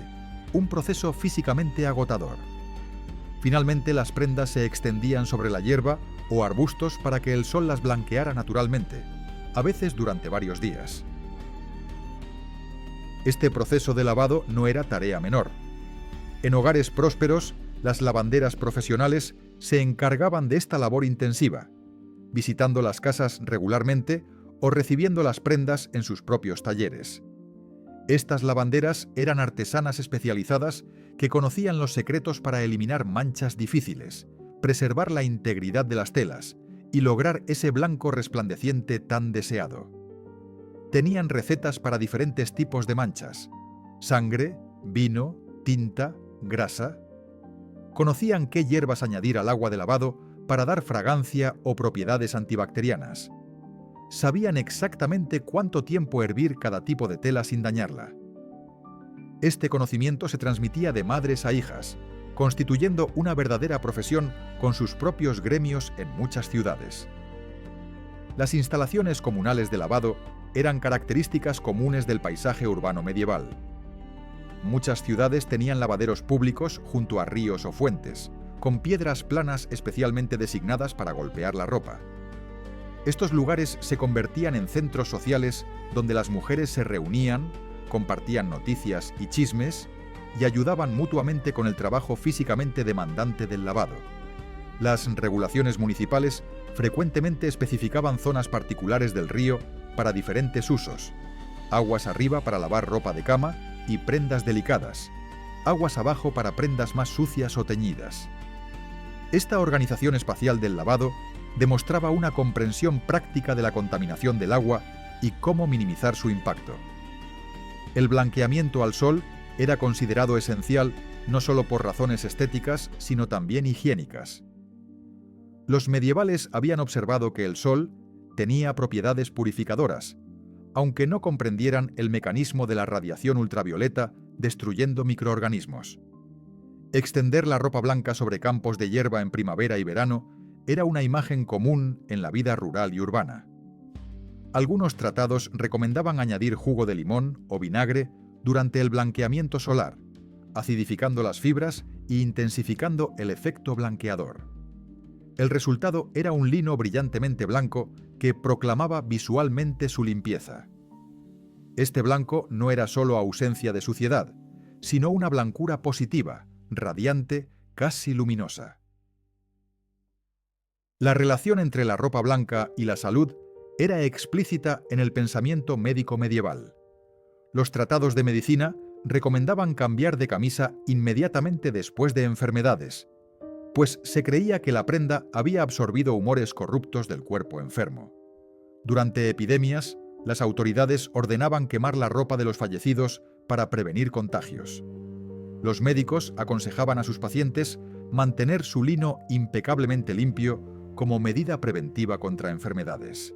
un proceso físicamente agotador. Finalmente, las prendas se extendían sobre la hierba o arbustos para que el sol las blanqueara naturalmente, a veces durante varios días. Este proceso de lavado no era tarea menor. En hogares prósperos, las lavanderas profesionales se encargaban de esta labor intensiva, visitando las casas regularmente o recibiendo las prendas en sus propios talleres. Estas lavanderas eran artesanas especializadas que conocían los secretos para eliminar manchas difíciles, preservar la integridad de las telas y lograr ese blanco resplandeciente tan deseado. Tenían recetas para diferentes tipos de manchas: sangre, vino, tinta, grasa. Conocían qué hierbas añadir al agua de lavado para dar fragancia o propiedades antibacterianas. Sabían exactamente cuánto tiempo hervir cada tipo de tela sin dañarla. Este conocimiento se transmitía de madres a hijas, constituyendo una verdadera profesión con sus propios gremios en muchas ciudades. Las instalaciones comunales de lavado eran características comunes del paisaje urbano medieval. Muchas ciudades tenían lavaderos públicos junto a ríos o fuentes, con piedras planas especialmente designadas para golpear la ropa. Estos lugares se convertían en centros sociales donde las mujeres se reunían, compartían noticias y chismes y ayudaban mutuamente con el trabajo físicamente demandante del lavado. Las regulaciones municipales frecuentemente especificaban zonas particulares del río para diferentes usos: aguas arriba para lavar ropa de cama y prendas delicadas, aguas abajo para prendas más sucias o teñidas. Esta organización espacial del lavado demostraba una comprensión práctica de la contaminación del agua y cómo minimizar su impacto. El blanqueamiento al sol era considerado esencial no solo por razones estéticas, sino también higiénicas. Los medievales habían observado que el sol tenía propiedades purificadoras, aunque no comprendieran el mecanismo de la radiación ultravioleta destruyendo microorganismos. Extender la ropa blanca sobre campos de hierba en primavera y verano era una imagen común en la vida rural y urbana. Algunos tratados recomendaban añadir jugo de limón o vinagre durante el blanqueamiento solar, acidificando las fibras e intensificando el efecto blanqueador. El resultado era un lino brillantemente blanco que proclamaba visualmente su limpieza. Este blanco no era solo ausencia de suciedad, sino una blancura positiva, radiante, casi luminosa. La relación entre la ropa blanca y la salud era explícita en el pensamiento médico medieval. Los tratados de medicina recomendaban cambiar de camisa inmediatamente después de enfermedades, pues se creía que la prenda había absorbido humores corruptos del cuerpo enfermo. Durante epidemias, las autoridades ordenaban quemar la ropa de los fallecidos para prevenir contagios. Los médicos aconsejaban a sus pacientes mantener su lino impecablemente limpio como medida preventiva contra enfermedades.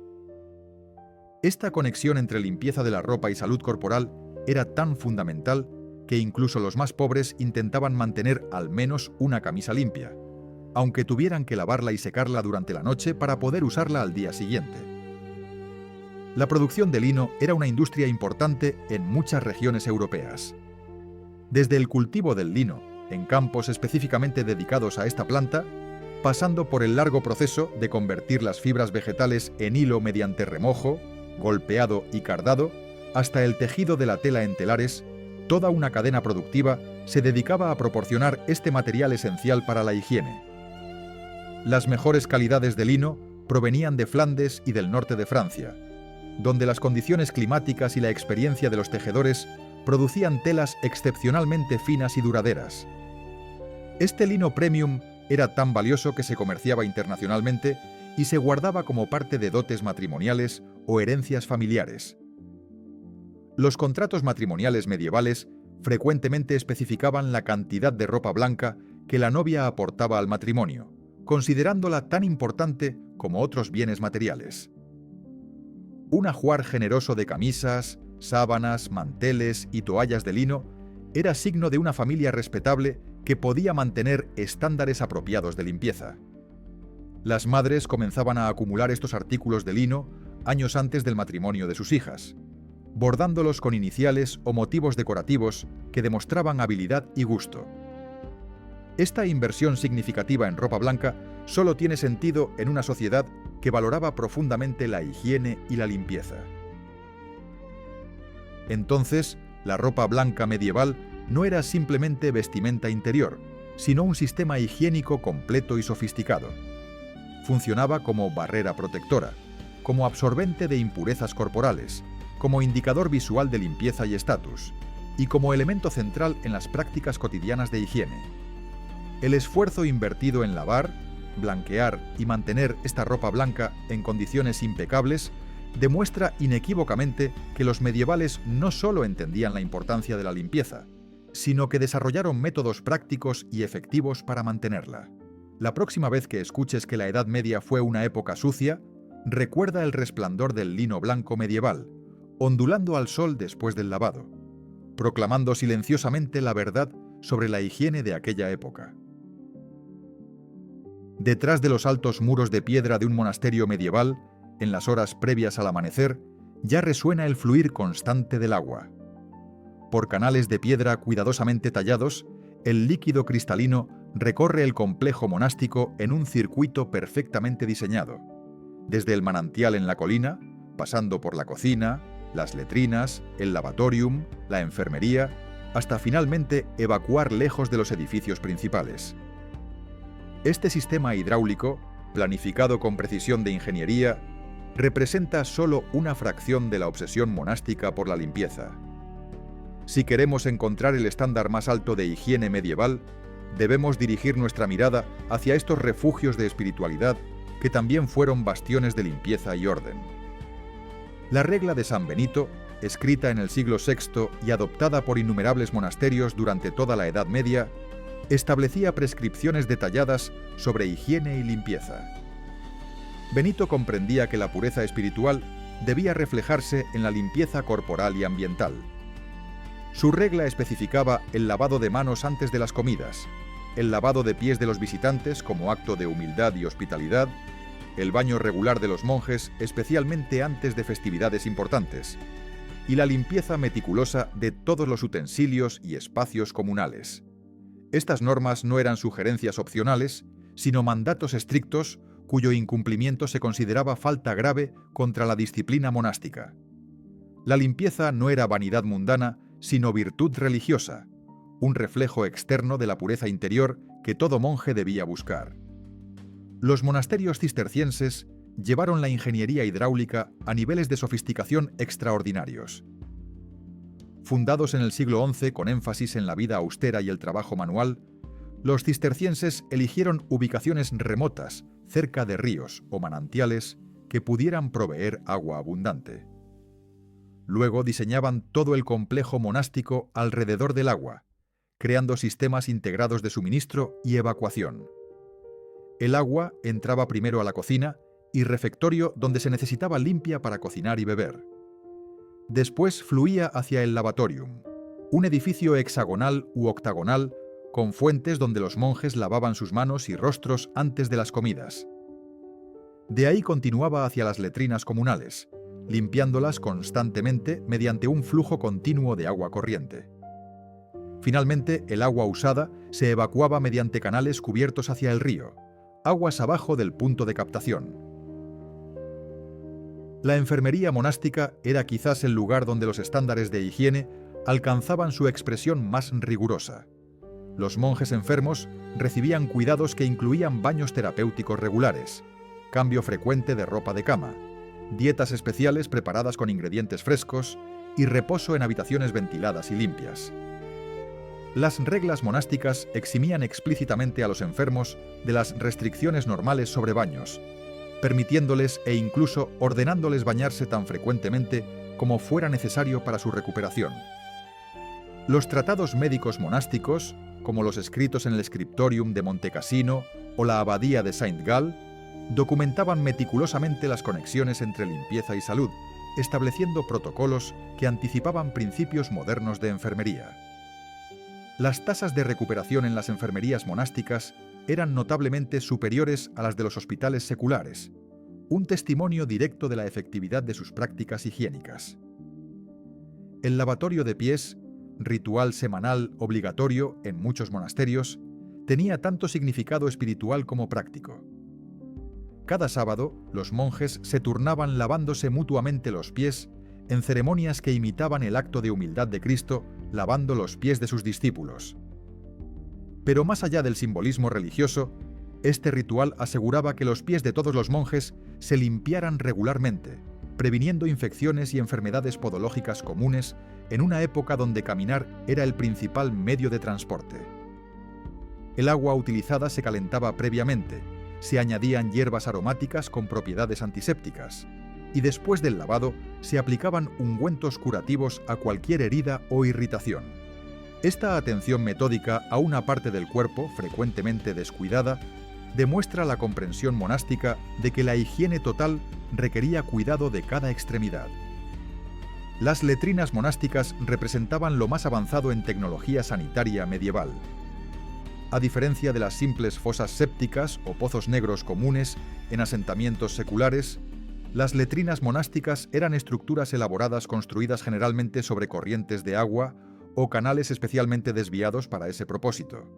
Esta conexión entre limpieza de la ropa y salud corporal era tan fundamental que incluso los más pobres intentaban mantener al menos una camisa limpia, aunque tuvieran que lavarla y secarla durante la noche para poder usarla al día siguiente. La producción de lino era una industria importante en muchas regiones europeas. Desde el cultivo del lino, en campos específicamente dedicados a esta planta, pasando por el largo proceso de convertir las fibras vegetales en hilo mediante remojo, golpeado y cardado, hasta el tejido de la tela en telares, Toda una cadena productiva se dedicaba a proporcionar este material esencial para la higiene. Las mejores calidades de lino provenían de Flandes y del norte de Francia, donde las condiciones climáticas y la experiencia de los tejedores producían telas excepcionalmente finas y duraderas. Este lino premium era tan valioso que se comerciaba internacionalmente y se guardaba como parte de dotes matrimoniales o herencias familiares. Los contratos matrimoniales medievales frecuentemente especificaban la cantidad de ropa blanca que la novia aportaba al matrimonio, considerándola tan importante como otros bienes materiales. Un ajuar generoso de camisas, sábanas, manteles y toallas de lino era signo de una familia respetable que podía mantener estándares apropiados de limpieza. Las madres comenzaban a acumular estos artículos de lino años antes del matrimonio de sus hijas, bordándolos con iniciales o motivos decorativos que demostraban habilidad y gusto. Esta inversión significativa en ropa blanca solo tiene sentido en una sociedad que valoraba profundamente la higiene y la limpieza. Entonces, la ropa blanca medieval no era simplemente vestimenta interior, sino un sistema higiénico completo y sofisticado. Funcionaba como barrera protectora, como absorbente de impurezas corporales, como indicador visual de limpieza y estatus, y como elemento central en las prácticas cotidianas de higiene. El esfuerzo invertido en lavar, blanquear y mantener esta ropa blanca en condiciones impecables demuestra inequívocamente que los medievales no solo entendían la importancia de la limpieza, sino que desarrollaron métodos prácticos y efectivos para mantenerla. La próxima vez que escuches que la Edad Media fue una época sucia, recuerda el resplandor del lino blanco medieval, ondulando al sol después del lavado, proclamando silenciosamente la verdad sobre la higiene de aquella época. Detrás de los altos muros de piedra de un monasterio medieval, en las horas previas al amanecer, ya resuena el fluir constante del agua. Por canales de piedra cuidadosamente tallados, el líquido cristalino recorre el complejo monástico en un circuito perfectamente diseñado, desde el manantial en la colina, pasando por la cocina, las letrinas, el lavatorium, la enfermería, hasta finalmente evacuar lejos de los edificios principales. Este sistema hidráulico, planificado con precisión de ingeniería, representa solo una fracción de la obsesión monástica por la limpieza. Si queremos encontrar el estándar más alto de higiene medieval, debemos dirigir nuestra mirada hacia estos refugios de espiritualidad que también fueron bastiones de limpieza y orden. La regla de San Benito, escrita en el siglo VI y adoptada por innumerables monasterios durante toda la Edad Media, establecía prescripciones detalladas sobre higiene y limpieza. Benito comprendía que la pureza espiritual debía reflejarse en la limpieza corporal y ambiental. Su regla especificaba el lavado de manos antes de las comidas, el lavado de pies de los visitantes como acto de humildad y hospitalidad, el baño regular de los monjes, especialmente antes de festividades importantes, y la limpieza meticulosa de todos los utensilios y espacios comunales. Estas normas no eran sugerencias opcionales, sino mandatos estrictos cuyo incumplimiento se consideraba falta grave contra la disciplina monástica. La limpieza no era vanidad mundana, sino virtud religiosa, un reflejo externo de la pureza interior que todo monje debía buscar. Los monasterios cistercienses llevaron la ingeniería hidráulica a niveles de sofisticación extraordinarios. Fundados en el siglo XI con énfasis en la vida austera y el trabajo manual, los cistercienses eligieron ubicaciones remotas, cerca de ríos o manantiales que pudieran proveer agua abundante. Luego diseñaban todo el complejo monástico alrededor del agua, creando sistemas integrados de suministro y evacuación. El agua entraba primero a la cocina y refectorio donde se necesitaba limpia para cocinar y beber. Después fluía hacia el lavatorium, un edificio hexagonal u octagonal con fuentes donde los monjes lavaban sus manos y rostros antes de las comidas. De ahí continuaba hacia las letrinas comunales, limpiándolas constantemente mediante un flujo continuo de agua corriente. Finalmente, el agua usada se evacuaba mediante canales cubiertos hacia el río, aguas abajo del punto de captación. La enfermería monástica era quizás el lugar donde los estándares de higiene alcanzaban su expresión más rigurosa. Los monjes enfermos recibían cuidados que incluían baños terapéuticos regulares, cambio frecuente de ropa de cama, dietas especiales preparadas con ingredientes frescos y reposo en habitaciones ventiladas y limpias. Las reglas monásticas eximían explícitamente a los enfermos de las restricciones normales sobre baños, permitiéndoles e incluso ordenándoles bañarse tan frecuentemente como fuera necesario para su recuperación. Los tratados médicos monásticos, como los escritos en el Scriptorium de Montecassino o la Abadía de Saint-Gall, documentaban meticulosamente las conexiones entre limpieza y salud, estableciendo protocolos que anticipaban principios modernos de enfermería. Las tasas de recuperación en las enfermerías monásticas eran notablemente superiores a las de los hospitales seculares, un testimonio directo de la efectividad de sus prácticas higiénicas. El lavatorio de pies, ritual semanal obligatorio en muchos monasterios, tenía tanto significado espiritual como práctico. Cada sábado, los monjes se turnaban lavándose mutuamente los pies en ceremonias que imitaban el acto de humildad de Cristo lavando los pies de sus discípulos. Pero más allá del simbolismo religioso, este ritual aseguraba que los pies de todos los monjes se limpiaran regularmente, previniendo infecciones y enfermedades podológicas comunes en una época donde caminar era el principal medio de transporte. El agua utilizada se calentaba previamente, se añadían hierbas aromáticas con propiedades antisépticas, y después del lavado se aplicaban ungüentos curativos a cualquier herida o irritación. Esta atención metódica a una parte del cuerpo, frecuentemente descuidada, demuestra la comprensión monástica de que la higiene total requería cuidado de cada extremidad. Las letrinas monásticas representaban lo más avanzado en tecnología sanitaria medieval. A diferencia de las simples fosas sépticas o pozos negros comunes en asentamientos seculares, las letrinas monásticas eran estructuras elaboradas construidas generalmente sobre corrientes de agua o canales especialmente desviados para ese propósito.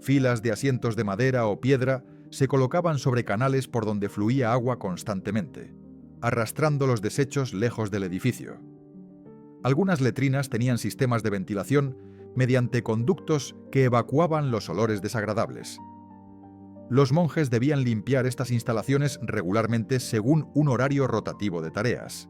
Filas de asientos de madera o piedra se colocaban sobre canales por donde fluía agua constantemente, arrastrando los desechos lejos del edificio. Algunas letrinas tenían sistemas de ventilación mediante conductos que evacuaban los olores desagradables. Los monjes debían limpiar estas instalaciones regularmente según un horario rotativo de tareas.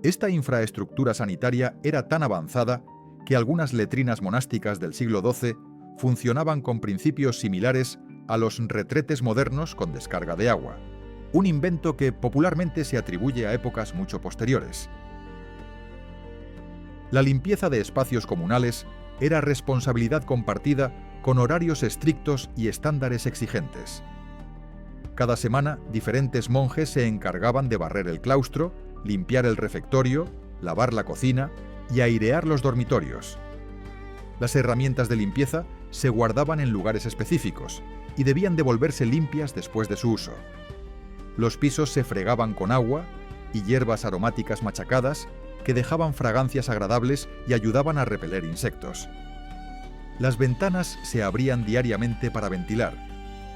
Esta infraestructura sanitaria era tan avanzada que algunas letrinas monásticas del siglo XII funcionaban con principios similares a los retretes modernos con descarga de agua, un invento que popularmente se atribuye a épocas mucho posteriores. La limpieza de espacios comunales era responsabilidad compartida con horarios estrictos y estándares exigentes. Cada semana, diferentes monjes se encargaban de barrer el claustro, limpiar el refectorio, lavar la cocina y airear los dormitorios. Las herramientas de limpieza se guardaban en lugares específicos y debían devolverse limpias después de su uso. Los pisos se fregaban con agua y hierbas aromáticas machacadas que dejaban fragancias agradables y ayudaban a repeler insectos. Las ventanas se abrían diariamente para ventilar,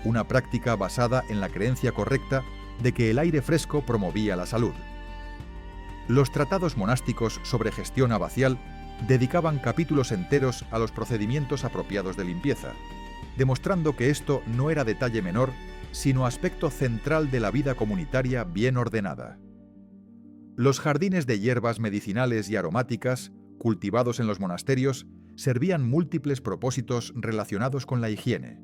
una práctica basada en la creencia correcta de que el aire fresco promovía la salud. Los tratados monásticos sobre gestión abacial dedicaban capítulos enteros a los procedimientos apropiados de limpieza, demostrando que esto no era detalle menor, sino aspecto central de la vida comunitaria bien ordenada. Los jardines de hierbas medicinales y aromáticas, cultivados en los monasterios, servían múltiples propósitos relacionados con la higiene.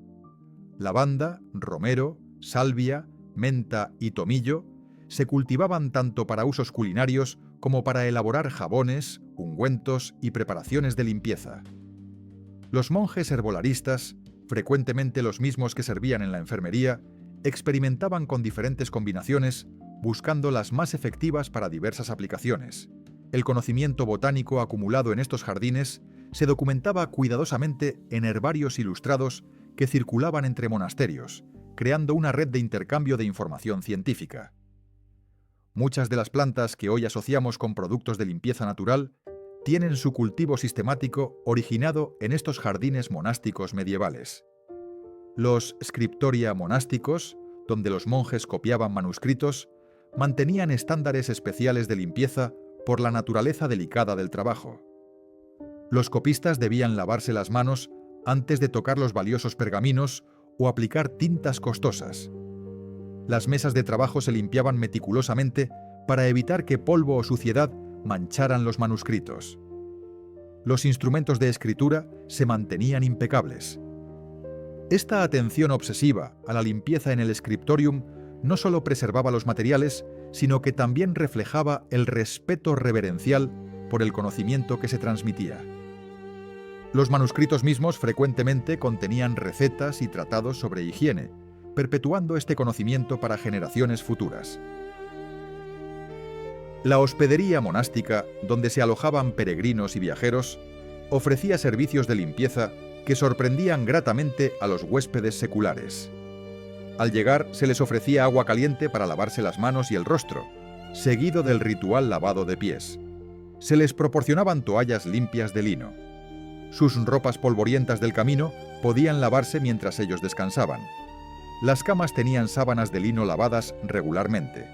Lavanda, romero, salvia, menta y tomillo se cultivaban tanto para usos culinarios como para elaborar jabones, ungüentos y preparaciones de limpieza. Los monjes herbolaristas, frecuentemente los mismos que servían en la enfermería, experimentaban con diferentes combinaciones, buscando las más efectivas para diversas aplicaciones. El conocimiento botánico acumulado en estos jardines se documentaba cuidadosamente en herbarios ilustrados que circulaban entre monasterios, creando una red de intercambio de información científica. Muchas de las plantas que hoy asociamos con productos de limpieza natural tienen su cultivo sistemático originado en estos jardines monásticos medievales. Los scriptoria monásticos, donde los monjes copiaban manuscritos, mantenían estándares especiales de limpieza por la naturaleza delicada del trabajo. Los copistas debían lavarse las manos antes de tocar los valiosos pergaminos o aplicar tintas costosas. Las mesas de trabajo se limpiaban meticulosamente para evitar que polvo o suciedad mancharan los manuscritos. Los instrumentos de escritura se mantenían impecables. Esta atención obsesiva a la limpieza en el scriptorium no solo preservaba los materiales, sino que también reflejaba el respeto reverencial por el conocimiento que se transmitía. Los manuscritos mismos frecuentemente contenían recetas y tratados sobre higiene, perpetuando este conocimiento para generaciones futuras. La hospedería monástica, donde se alojaban peregrinos y viajeros, ofrecía servicios de limpieza que sorprendían gratamente a los huéspedes seculares. Al llegar se les ofrecía agua caliente para lavarse las manos y el rostro, seguido del ritual lavado de pies. Se les proporcionaban toallas limpias de lino. Sus ropas polvorientas del camino podían lavarse mientras ellos descansaban. Las camas tenían sábanas de lino lavadas regularmente.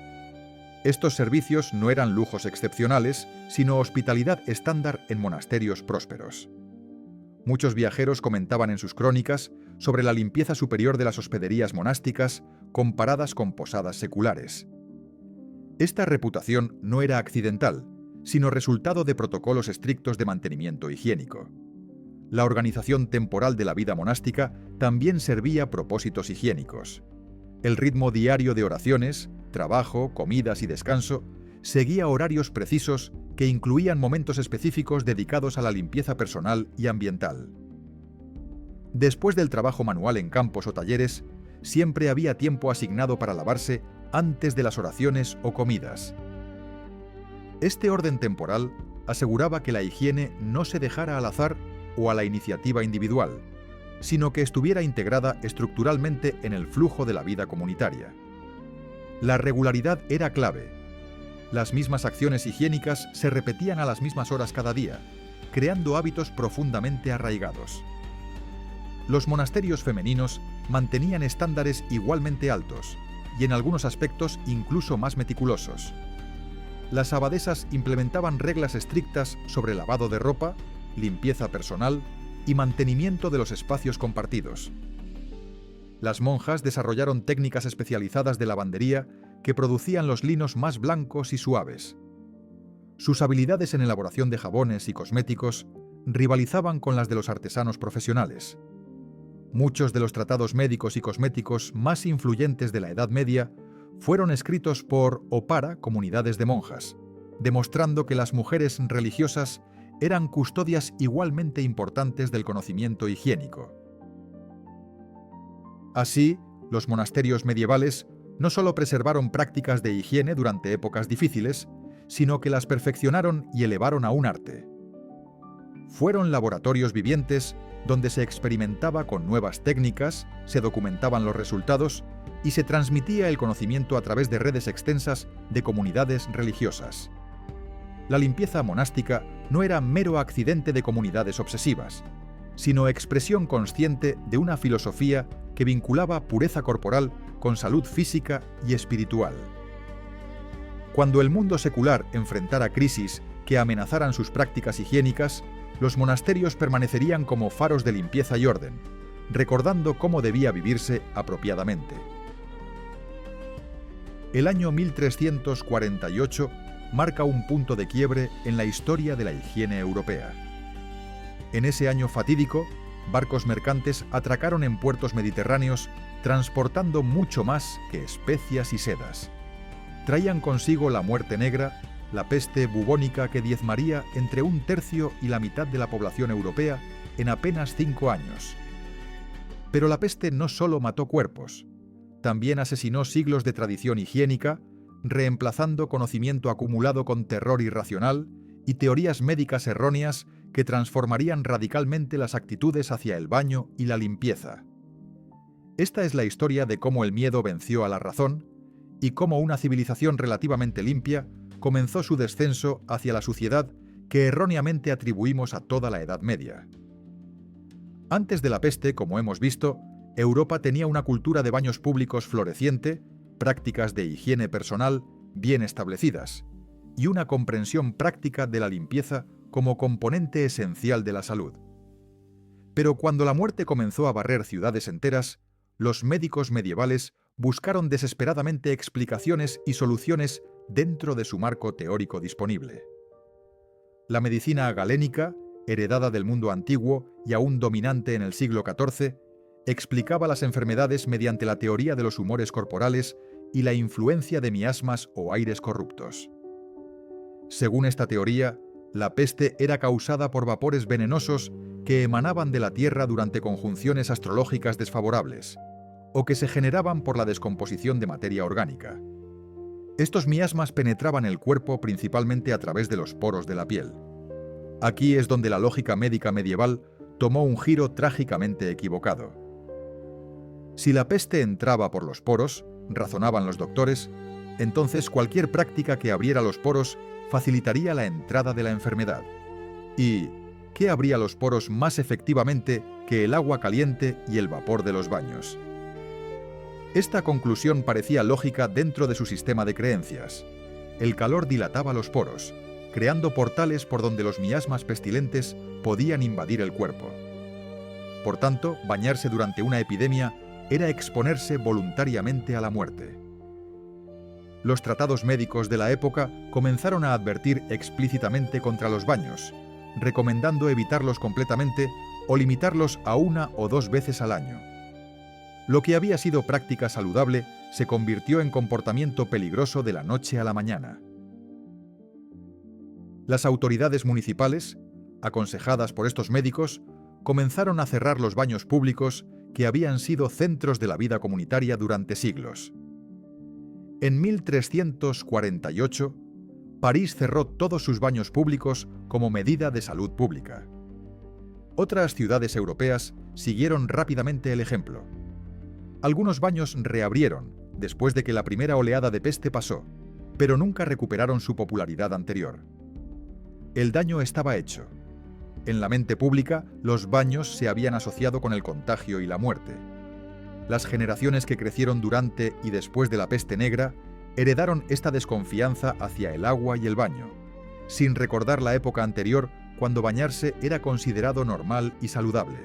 Estos servicios no eran lujos excepcionales, sino hospitalidad estándar en monasterios prósperos. Muchos viajeros comentaban en sus crónicas sobre la limpieza superior de las hospederías monásticas comparadas con posadas seculares. Esta reputación no era accidental, sino resultado de protocolos estrictos de mantenimiento higiénico. La organización temporal de la vida monástica también servía a propósitos higiénicos. El ritmo diario de oraciones, trabajo, comidas y descanso seguía horarios precisos que incluían momentos específicos dedicados a la limpieza personal y ambiental. Después del trabajo manual en campos o talleres, siempre había tiempo asignado para lavarse antes de las oraciones o comidas. Este orden temporal aseguraba que la higiene no se dejara al azar o a la iniciativa individual, sino que estuviera integrada estructuralmente en el flujo de la vida comunitaria. La regularidad era clave. Las mismas acciones higiénicas se repetían a las mismas horas cada día, creando hábitos profundamente arraigados. Los monasterios femeninos mantenían estándares igualmente altos y en algunos aspectos incluso más meticulosos. Las abadesas implementaban reglas estrictas sobre lavado de ropa, limpieza personal y mantenimiento de los espacios compartidos. Las monjas desarrollaron técnicas especializadas de lavandería que producían los linos más blancos y suaves. Sus habilidades en elaboración de jabones y cosméticos rivalizaban con las de los artesanos profesionales. Muchos de los tratados médicos y cosméticos más influyentes de la Edad Media fueron escritos por o para comunidades de monjas, demostrando que las mujeres religiosas eran custodias igualmente importantes del conocimiento higiénico. Así, los monasterios medievales no solo preservaron prácticas de higiene durante épocas difíciles, sino que las perfeccionaron y elevaron a un arte. Fueron laboratorios vivientes donde se experimentaba con nuevas técnicas, se documentaban los resultados y se transmitía el conocimiento a través de redes extensas de comunidades religiosas. La limpieza monástica no era mero accidente de comunidades obsesivas, sino expresión consciente de una filosofía que vinculaba pureza corporal con salud física y espiritual. Cuando el mundo secular enfrentara crisis que amenazaran sus prácticas higiénicas, los monasterios permanecerían como faros de limpieza y orden, recordando cómo debía vivirse apropiadamente. El año 1348 marca un punto de quiebre en la historia de la higiene europea. En ese año fatídico, barcos mercantes atracaron en puertos mediterráneos transportando mucho más que especias y sedas. Traían consigo la muerte negra, la peste bubónica que diezmaría entre 1/3 y la mitad de la población europea en apenas 5 años. Pero la peste no solo mató cuerpos, también asesinó siglos de tradición higiénica, reemplazando conocimiento acumulado con terror irracional y teorías médicas erróneas que transformarían radicalmente las actitudes hacia el baño y la limpieza. Esta es la historia de cómo el miedo venció a la razón y cómo una civilización relativamente limpia comenzó su descenso hacia la suciedad que erróneamente atribuimos a toda la Edad Media. Antes de la peste, como hemos visto, Europa tenía una cultura de baños públicos floreciente, prácticas de higiene personal bien establecidas y una comprensión práctica de la limpieza como componente esencial de la salud. Pero cuando la muerte comenzó a barrer ciudades enteras, los médicos medievales buscaron desesperadamente explicaciones y soluciones dentro de su marco teórico disponible. La medicina galénica, heredada del mundo antiguo y aún dominante en el siglo XIV, explicaba las enfermedades mediante la teoría de los humores corporales y la influencia de miasmas o aires corruptos. Según esta teoría, la peste era causada por vapores venenosos que emanaban de la Tierra durante conjunciones astrológicas desfavorables, o que se generaban por la descomposición de materia orgánica. Estos miasmas penetraban el cuerpo principalmente a través de los poros de la piel. Aquí es donde la lógica médica medieval tomó un giro trágicamente equivocado. Si la peste entraba por los poros, razonaban los doctores, entonces cualquier práctica que abriera los poros facilitaría la entrada de la enfermedad. ¿Y qué abría los poros más efectivamente que el agua caliente y el vapor de los baños? Esta conclusión parecía lógica dentro de su sistema de creencias. El calor dilataba los poros, creando portales por donde los miasmas pestilentes podían invadir el cuerpo. Por tanto, bañarse durante una epidemia era exponerse voluntariamente a la muerte. Los tratados médicos de la época comenzaron a advertir explícitamente contra los baños, recomendando evitarlos completamente o limitarlos a 1 o 2 veces al año. Lo que había sido práctica saludable se convirtió en comportamiento peligroso de la noche a la mañana. Las autoridades municipales, aconsejadas por estos médicos, comenzaron a cerrar los baños públicos que habían sido centros de la vida comunitaria durante siglos. En 1348, París cerró todos sus baños públicos como medida de salud pública. Otras ciudades europeas siguieron rápidamente el ejemplo. Algunos baños reabrieron después de que la primera oleada de peste pasó, pero nunca recuperaron su popularidad anterior. El daño estaba hecho. En la mente pública, los baños se habían asociado con el contagio y la muerte. Las generaciones que crecieron durante y después de la peste negra heredaron esta desconfianza hacia el agua y el baño, sin recordar la época anterior cuando bañarse era considerado normal y saludable.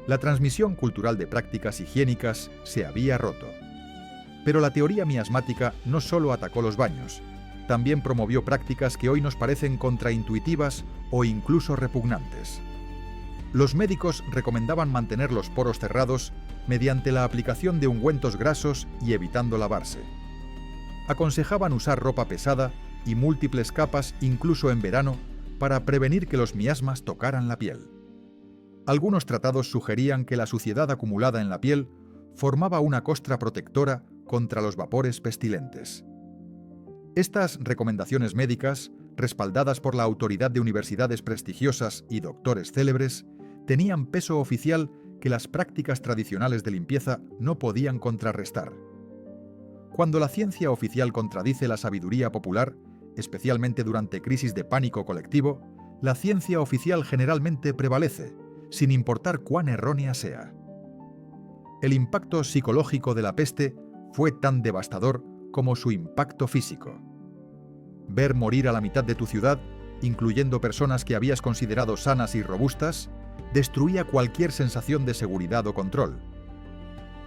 La transmisión cultural de prácticas higiénicas se había roto. Pero la teoría miasmática no solo atacó los baños, también promovió prácticas que hoy nos parecen contraintuitivas o incluso repugnantes. Los médicos recomendaban mantener los poros cerrados mediante la aplicación de ungüentos grasos y evitando lavarse. Aconsejaban usar ropa pesada y múltiples capas incluso en verano para prevenir que los miasmas tocaran la piel. Algunos tratados sugerían que la suciedad acumulada en la piel formaba una costra protectora contra los vapores pestilentes. Estas recomendaciones médicas, respaldadas por la autoridad de universidades prestigiosas y doctores célebres, tenían peso oficial que las prácticas tradicionales de limpieza no podían contrarrestar. Cuando la ciencia oficial contradice la sabiduría popular, especialmente durante crisis de pánico colectivo, la ciencia oficial generalmente prevalece, sin importar cuán errónea sea. El impacto psicológico de la peste fue tan devastador como su impacto físico. Ver morir a la mitad de tu ciudad, incluyendo personas que habías considerado sanas y robustas, destruía cualquier sensación de seguridad o control.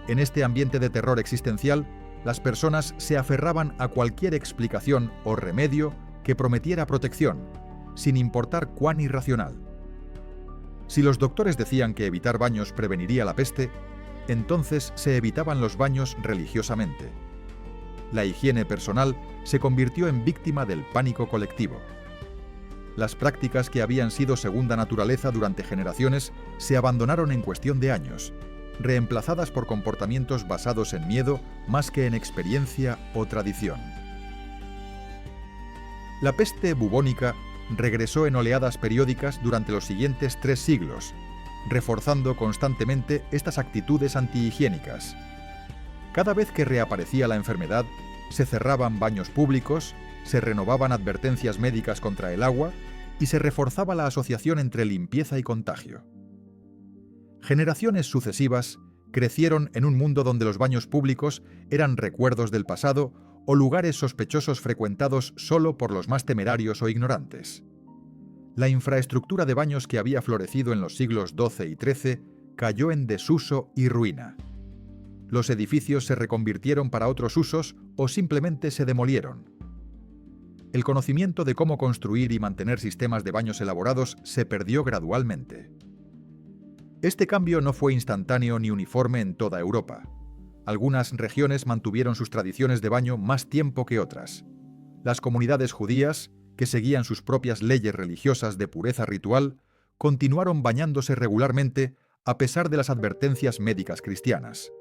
En este ambiente de terror existencial, las personas se aferraban a cualquier explicación o remedio que prometiera protección, sin importar cuán irracional. Si los doctores decían que evitar baños preveniría la peste, entonces se evitaban los baños religiosamente. La higiene personal se convirtió en víctima del pánico colectivo. Las prácticas que habían sido segunda naturaleza durante generaciones se abandonaron en cuestión de años, reemplazadas por comportamientos basados en miedo más que en experiencia o tradición. La peste bubónica regresó en oleadas periódicas durante los siguientes 3 siglos, reforzando constantemente estas actitudes antihigiénicas. Cada vez que reaparecía la enfermedad, se cerraban baños públicos, se renovaban advertencias médicas contra el agua y se reforzaba la asociación entre limpieza y contagio. Generaciones sucesivas crecieron en un mundo donde los baños públicos eran recuerdos del pasado o lugares sospechosos frecuentados solo por los más temerarios o ignorantes. La infraestructura de baños que había florecido en los siglos XII y XIII cayó en desuso y ruina. Los edificios se reconvirtieron para otros usos o simplemente se demolieron. El conocimiento de cómo construir y mantener sistemas de baños elaborados se perdió gradualmente. Este cambio no fue instantáneo ni uniforme en toda Europa. Algunas regiones mantuvieron sus tradiciones de baño más tiempo que otras. Las comunidades judías, que seguían sus propias leyes religiosas de pureza ritual, continuaron bañándose regularmente a pesar de las advertencias médicas cristianas.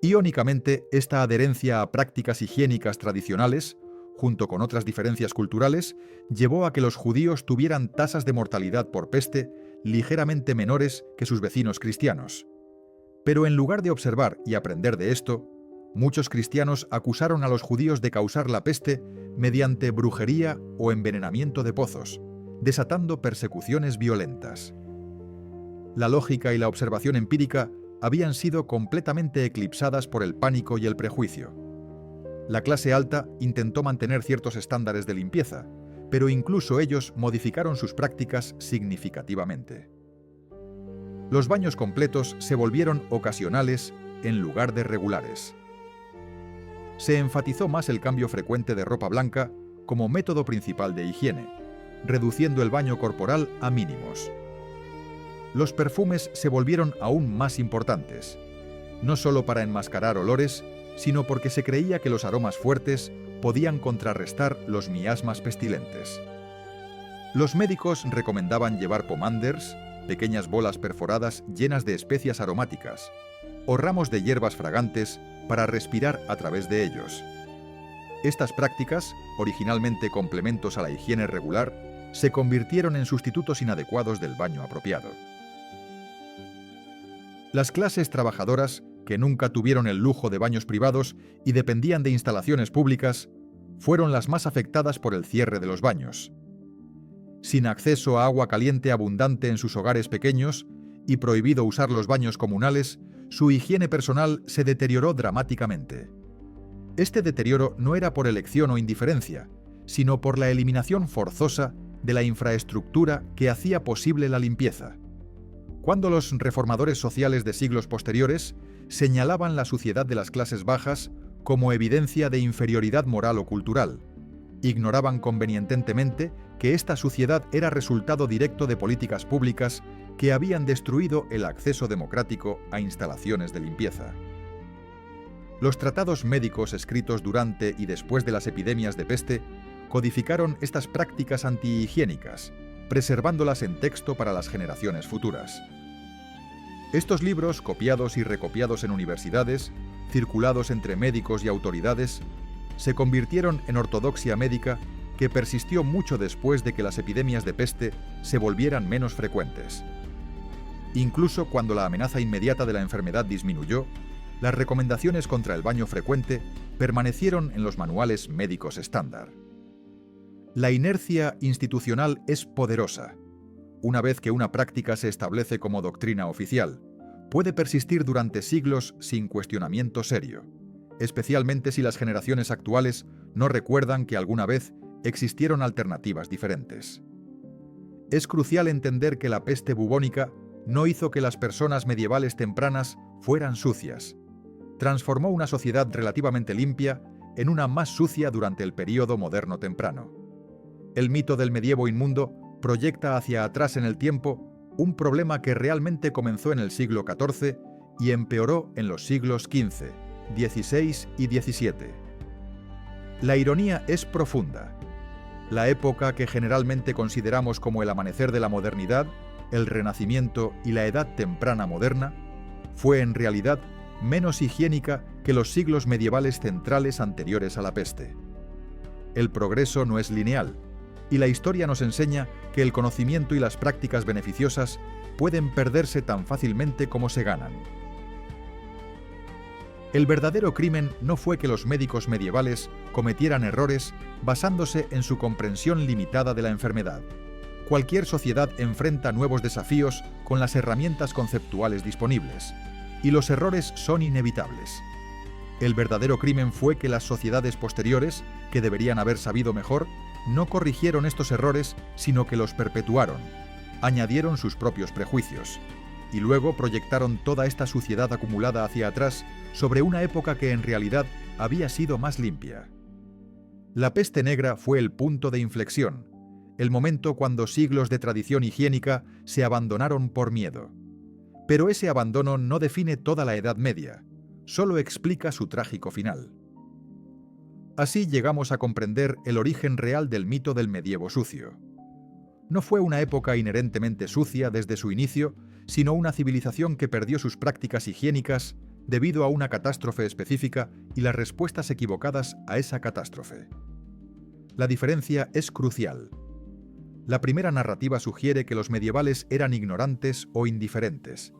Irónicamente, esta adherencia a prácticas higiénicas tradicionales, junto con otras diferencias culturales, llevó a que los judíos tuvieran tasas de mortalidad por peste ligeramente menores que sus vecinos cristianos. Pero en lugar de observar y aprender de esto, muchos cristianos acusaron a los judíos de causar la peste mediante brujería o envenenamiento de pozos, desatando persecuciones violentas. La lógica y la observación empírica habían sido completamente eclipsadas por el pánico y el prejuicio. La clase alta intentó mantener ciertos estándares de limpieza, pero incluso ellos modificaron sus prácticas significativamente. Los baños completos se volvieron ocasionales en lugar de regulares. Se enfatizó más el cambio frecuente de ropa blanca como método principal de higiene, reduciendo el baño corporal a mínimos. Los perfumes se volvieron aún más importantes, no solo para enmascarar olores, sino porque se creía que los aromas fuertes podían contrarrestar los miasmas pestilentes. Los médicos recomendaban llevar pomanders, pequeñas bolas perforadas llenas de especias aromáticas, o ramos de hierbas fragantes para respirar a través de ellos. Estas prácticas, originalmente complementos a la higiene regular, se convirtieron en sustitutos inadecuados del baño apropiado. Las clases trabajadoras, que nunca tuvieron el lujo de baños privados y dependían de instalaciones públicas, fueron las más afectadas por el cierre de los baños. Sin acceso a agua caliente abundante en sus hogares pequeños y prohibido usar los baños comunales, su higiene personal se deterioró dramáticamente. Este deterioro no era por elección o indiferencia, sino por la eliminación forzosa de la infraestructura que hacía posible la limpieza. Cuando los reformadores sociales de siglos posteriores señalaban la suciedad de las clases bajas como evidencia de inferioridad moral o cultural, ignoraban convenientemente que esta suciedad era resultado directo de políticas públicas que habían destruido el acceso democrático a instalaciones de limpieza. Los tratados médicos escritos durante y después de las epidemias de peste codificaron estas prácticas antihigiénicas, preservándolas en texto para las generaciones futuras. Estos libros, copiados y recopiados en universidades, circulados entre médicos y autoridades, se convirtieron en ortodoxia médica que persistió mucho después de que las epidemias de peste se volvieran menos frecuentes. Incluso cuando la amenaza inmediata de la enfermedad disminuyó, las recomendaciones contra el baño frecuente permanecieron en los manuales médicos estándar. La inercia institucional es poderosa. Una vez que una práctica se establece como doctrina oficial, puede persistir durante siglos sin cuestionamiento serio, especialmente si las generaciones actuales no recuerdan que alguna vez existieron alternativas diferentes. Es crucial entender que la peste bubónica no hizo que las personas medievales tempranas fueran sucias. Transformó una sociedad relativamente limpia en una más sucia durante el período moderno temprano. El mito del medievo inmundo proyecta hacia atrás en el tiempo un problema que realmente comenzó en el siglo XIV y empeoró en los siglos XV, XVI y XVII. La ironía es profunda. La época que generalmente consideramos como el amanecer de la modernidad, el Renacimiento y la Edad Temprana moderna, fue en realidad menos higiénica que los siglos medievales centrales anteriores a la peste. El progreso no es lineal, y la historia nos enseña que el conocimiento y las prácticas beneficiosas pueden perderse tan fácilmente como se ganan. El verdadero crimen no fue que los médicos medievales cometieran errores basándose en su comprensión limitada de la enfermedad. Cualquier sociedad enfrenta nuevos desafíos con las herramientas conceptuales disponibles, y los errores son inevitables. El verdadero crimen fue que las sociedades posteriores, que deberían haber sabido mejor, no corrigieron estos errores, sino que los perpetuaron, añadieron sus propios prejuicios, y luego proyectaron toda esta suciedad acumulada hacia atrás sobre una época que en realidad había sido más limpia. La peste negra fue el punto de inflexión, el momento cuando siglos de tradición higiénica se abandonaron por miedo. Pero ese abandono no define toda la Edad Media, solo explica su trágico final. Así llegamos a comprender el origen real del mito del medievo sucio. No fue una época inherentemente sucia desde su inicio, sino una civilización que perdió sus prácticas higiénicas debido a una catástrofe específica y las respuestas equivocadas a esa catástrofe. La diferencia es crucial. La primera narrativa sugiere que los medievales eran ignorantes o indiferentes.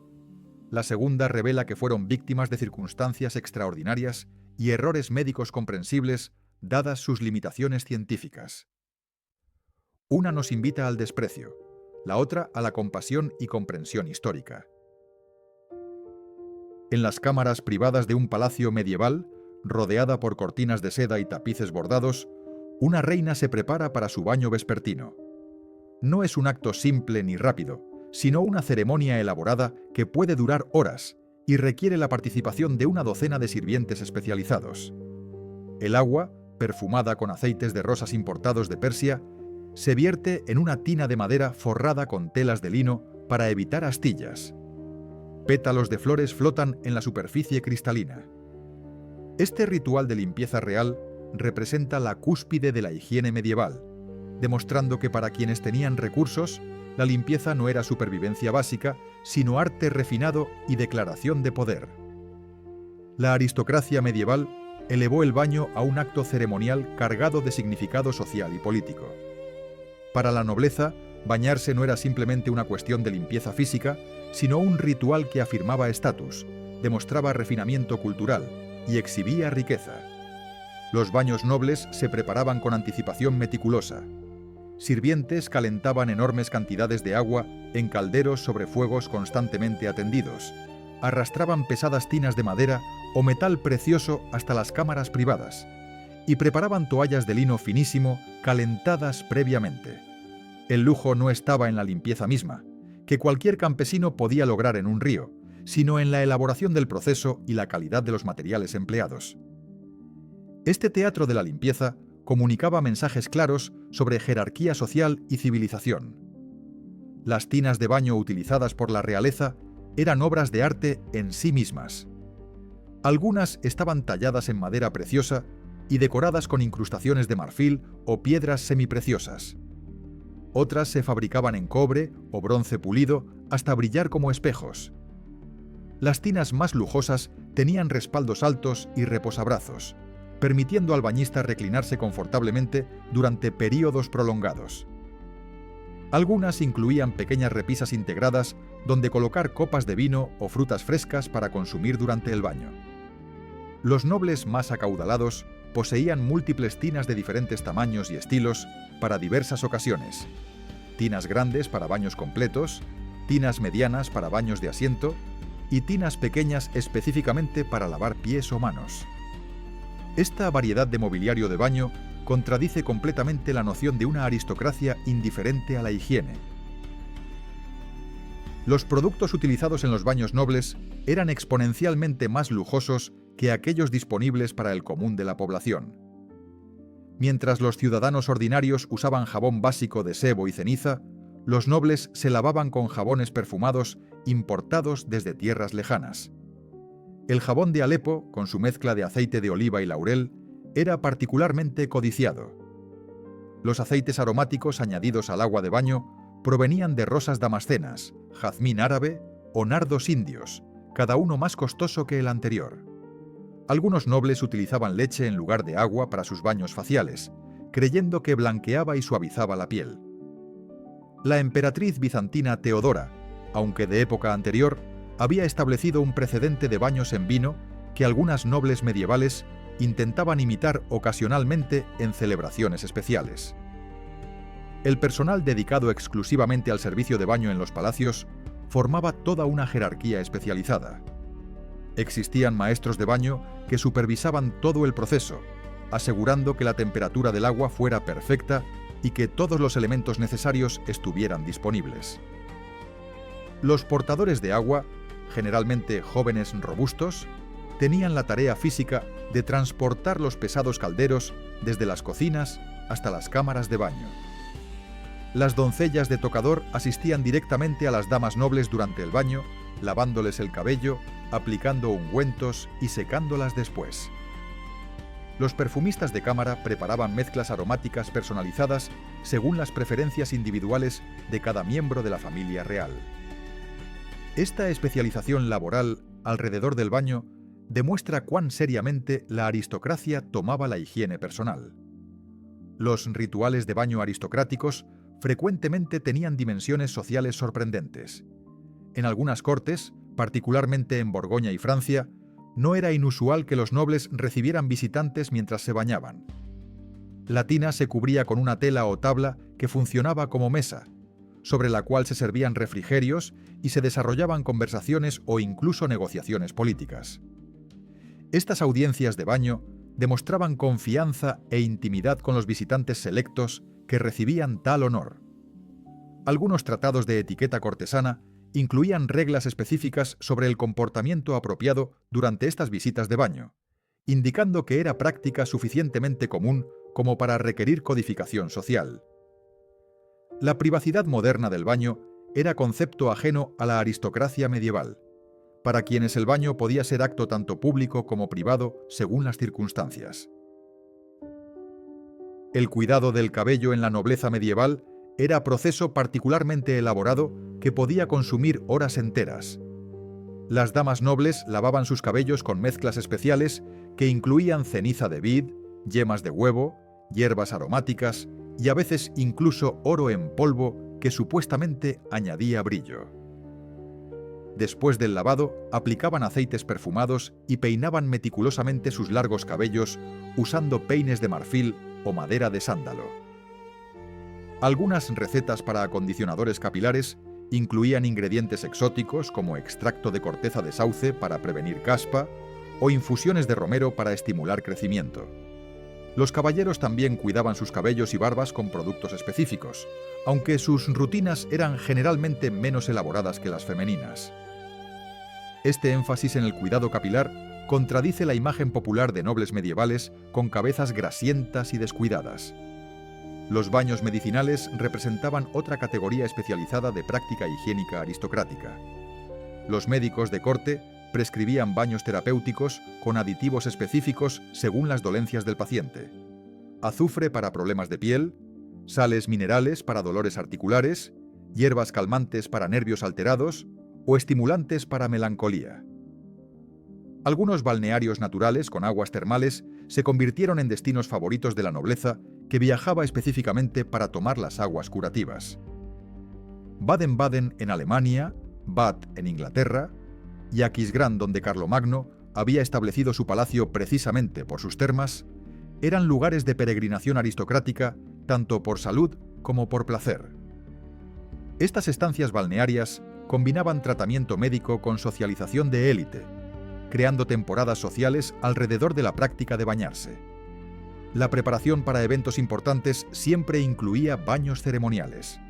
La segunda revela que fueron víctimas de circunstancias extraordinarias y errores médicos comprensibles, dadas sus limitaciones científicas. Una nos invita al desprecio, la otra a la compasión y comprensión histórica. En las cámaras privadas de un palacio medieval, rodeada por cortinas de seda y tapices bordados, una reina se prepara para su baño vespertino. No es un acto simple ni rápido, sino una ceremonia elaborada que puede durar horas y requiere la participación de una docena de sirvientes especializados. El agua, perfumada con aceites de rosas importados de Persia, se vierte en una tina de madera forrada con telas de lino para evitar astillas. Pétalos de flores flotan en la superficie cristalina. Este ritual de limpieza real representa la cúspide de la higiene medieval, demostrando que para quienes tenían recursos, la limpieza no era supervivencia básica, sino arte refinado y declaración de poder. La aristocracia medieval elevó el baño a un acto ceremonial cargado de significado social y político. Para la nobleza, bañarse no era simplemente una cuestión de limpieza física, sino un ritual que afirmaba estatus, demostraba refinamiento cultural y exhibía riqueza. Los baños nobles se preparaban con anticipación meticulosa. Sirvientes calentaban enormes cantidades de agua en calderos sobre fuegos constantemente atendidos, arrastraban pesadas tinas de madera o metal precioso hasta las cámaras privadas y preparaban toallas de lino finísimo calentadas previamente. El lujo no estaba en la limpieza misma, que cualquier campesino podía lograr en un río, sino en la elaboración del proceso y la calidad de los materiales empleados. Este teatro de la limpieza comunicaba mensajes claros sobre jerarquía social y civilización. Las tinas de baño utilizadas por la realeza eran obras de arte en sí mismas. Algunas estaban talladas en madera preciosa y decoradas con incrustaciones de marfil o piedras semipreciosas. Otras se fabricaban en cobre o bronce pulido hasta brillar como espejos. Las tinas más lujosas tenían respaldos altos y reposabrazos, permitiendo al bañista reclinarse confortablemente durante períodos prolongados. Algunas incluían pequeñas repisas integradas donde colocar copas de vino o frutas frescas para consumir durante el baño. Los nobles más acaudalados poseían múltiples tinas de diferentes tamaños y estilos para diversas ocasiones. Tinas grandes para baños completos, tinas medianas para baños de asiento y tinas pequeñas específicamente para lavar pies o manos. Esta variedad de mobiliario de baño contradice completamente la noción de una aristocracia indiferente a la higiene. Los productos utilizados en los baños nobles eran exponencialmente más lujosos que aquellos disponibles para el común de la población. Mientras los ciudadanos ordinarios usaban jabón básico de sebo y ceniza, los nobles se lavaban con jabones perfumados importados desde tierras lejanas. El jabón de Alepo, con su mezcla de aceite de oliva y laurel, era particularmente codiciado. Los aceites aromáticos añadidos al agua de baño provenían de rosas damascenas, jazmín árabe o nardos indios, cada uno más costoso que el anterior. Algunos nobles utilizaban leche en lugar de agua para sus baños faciales, creyendo que blanqueaba y suavizaba la piel. La emperatriz bizantina Teodora, aunque de época anterior, había establecido un precedente de baños en vino que algunas nobles medievales intentaban imitar ocasionalmente en celebraciones especiales. El personal dedicado exclusivamente al servicio de baño en los palacios formaba toda una jerarquía especializada. Existían maestros de baño que supervisaban todo el proceso, asegurando que la temperatura del agua fuera perfecta y que todos los elementos necesarios estuvieran disponibles. Los portadores de agua, generalmente jóvenes robustos, tenían la tarea física de transportar los pesados calderos desde las cocinas hasta las cámaras de baño. Las doncellas de tocador asistían directamente a las damas nobles durante el baño, lavándoles el cabello, aplicando ungüentos y secándolas después. Los perfumistas de cámara preparaban mezclas aromáticas personalizadas según las preferencias individuales de cada miembro de la familia real. Esta especialización laboral alrededor del baño demuestra cuán seriamente la aristocracia tomaba la higiene personal. Los rituales de baño aristocráticos frecuentemente tenían dimensiones sociales sorprendentes. En algunas cortes, particularmente en Borgoña y Francia, no era inusual que los nobles recibieran visitantes mientras se bañaban. La tina se cubría con una tela o tabla que funcionaba como mesa, sobre la cual se servían refrigerios y se desarrollaban conversaciones o incluso negociaciones políticas. Estas audiencias de baño demostraban confianza e intimidad con los visitantes selectos que recibían tal honor. Algunos tratados de etiqueta cortesana incluían reglas específicas sobre el comportamiento apropiado durante estas visitas de baño, indicando que era práctica suficientemente común como para requerir codificación social. La privacidad moderna del baño era concepto ajeno a la aristocracia medieval, para quienes el baño podía ser acto tanto público como privado según las circunstancias. El cuidado del cabello en la nobleza medieval era proceso particularmente elaborado que podía consumir horas enteras. Las damas nobles lavaban sus cabellos con mezclas especiales que incluían ceniza de vid, yemas de huevo, hierbas aromáticas y a veces incluso oro en polvo que supuestamente añadía brillo. Después del lavado, aplicaban aceites perfumados y peinaban meticulosamente sus largos cabellos usando peines de marfil o madera de sándalo. Algunas recetas para acondicionadores capilares incluían ingredientes exóticos como extracto de corteza de sauce para prevenir caspa o infusiones de romero para estimular crecimiento. Los caballeros también cuidaban sus cabellos y barbas con productos específicos, aunque sus rutinas eran generalmente menos elaboradas que las femeninas. Este énfasis en el cuidado capilar contradice la imagen popular de nobles medievales con cabezas grasientas y descuidadas. Los baños medicinales representaban otra categoría especializada de práctica higiénica aristocrática. Los médicos de corte prescribían baños terapéuticos con aditivos específicos según las dolencias del paciente: azufre para problemas de piel, sales minerales para dolores articulares, hierbas calmantes para nervios alterados o estimulantes para melancolía. Algunos balnearios naturales con aguas termales se convirtieron en destinos favoritos de la nobleza que viajaba específicamente para tomar las aguas curativas. Baden-Baden en Alemania, Bath en Inglaterra y Aquisgrán, donde Carlomagno había establecido su palacio precisamente por sus termas, eran lugares de peregrinación aristocrática tanto por salud como por placer. Estas estancias balnearias combinaban tratamiento médico con socialización de élite, creando temporadas sociales alrededor de la práctica de bañarse. La preparación para eventos importantes siempre incluía baños ceremoniales.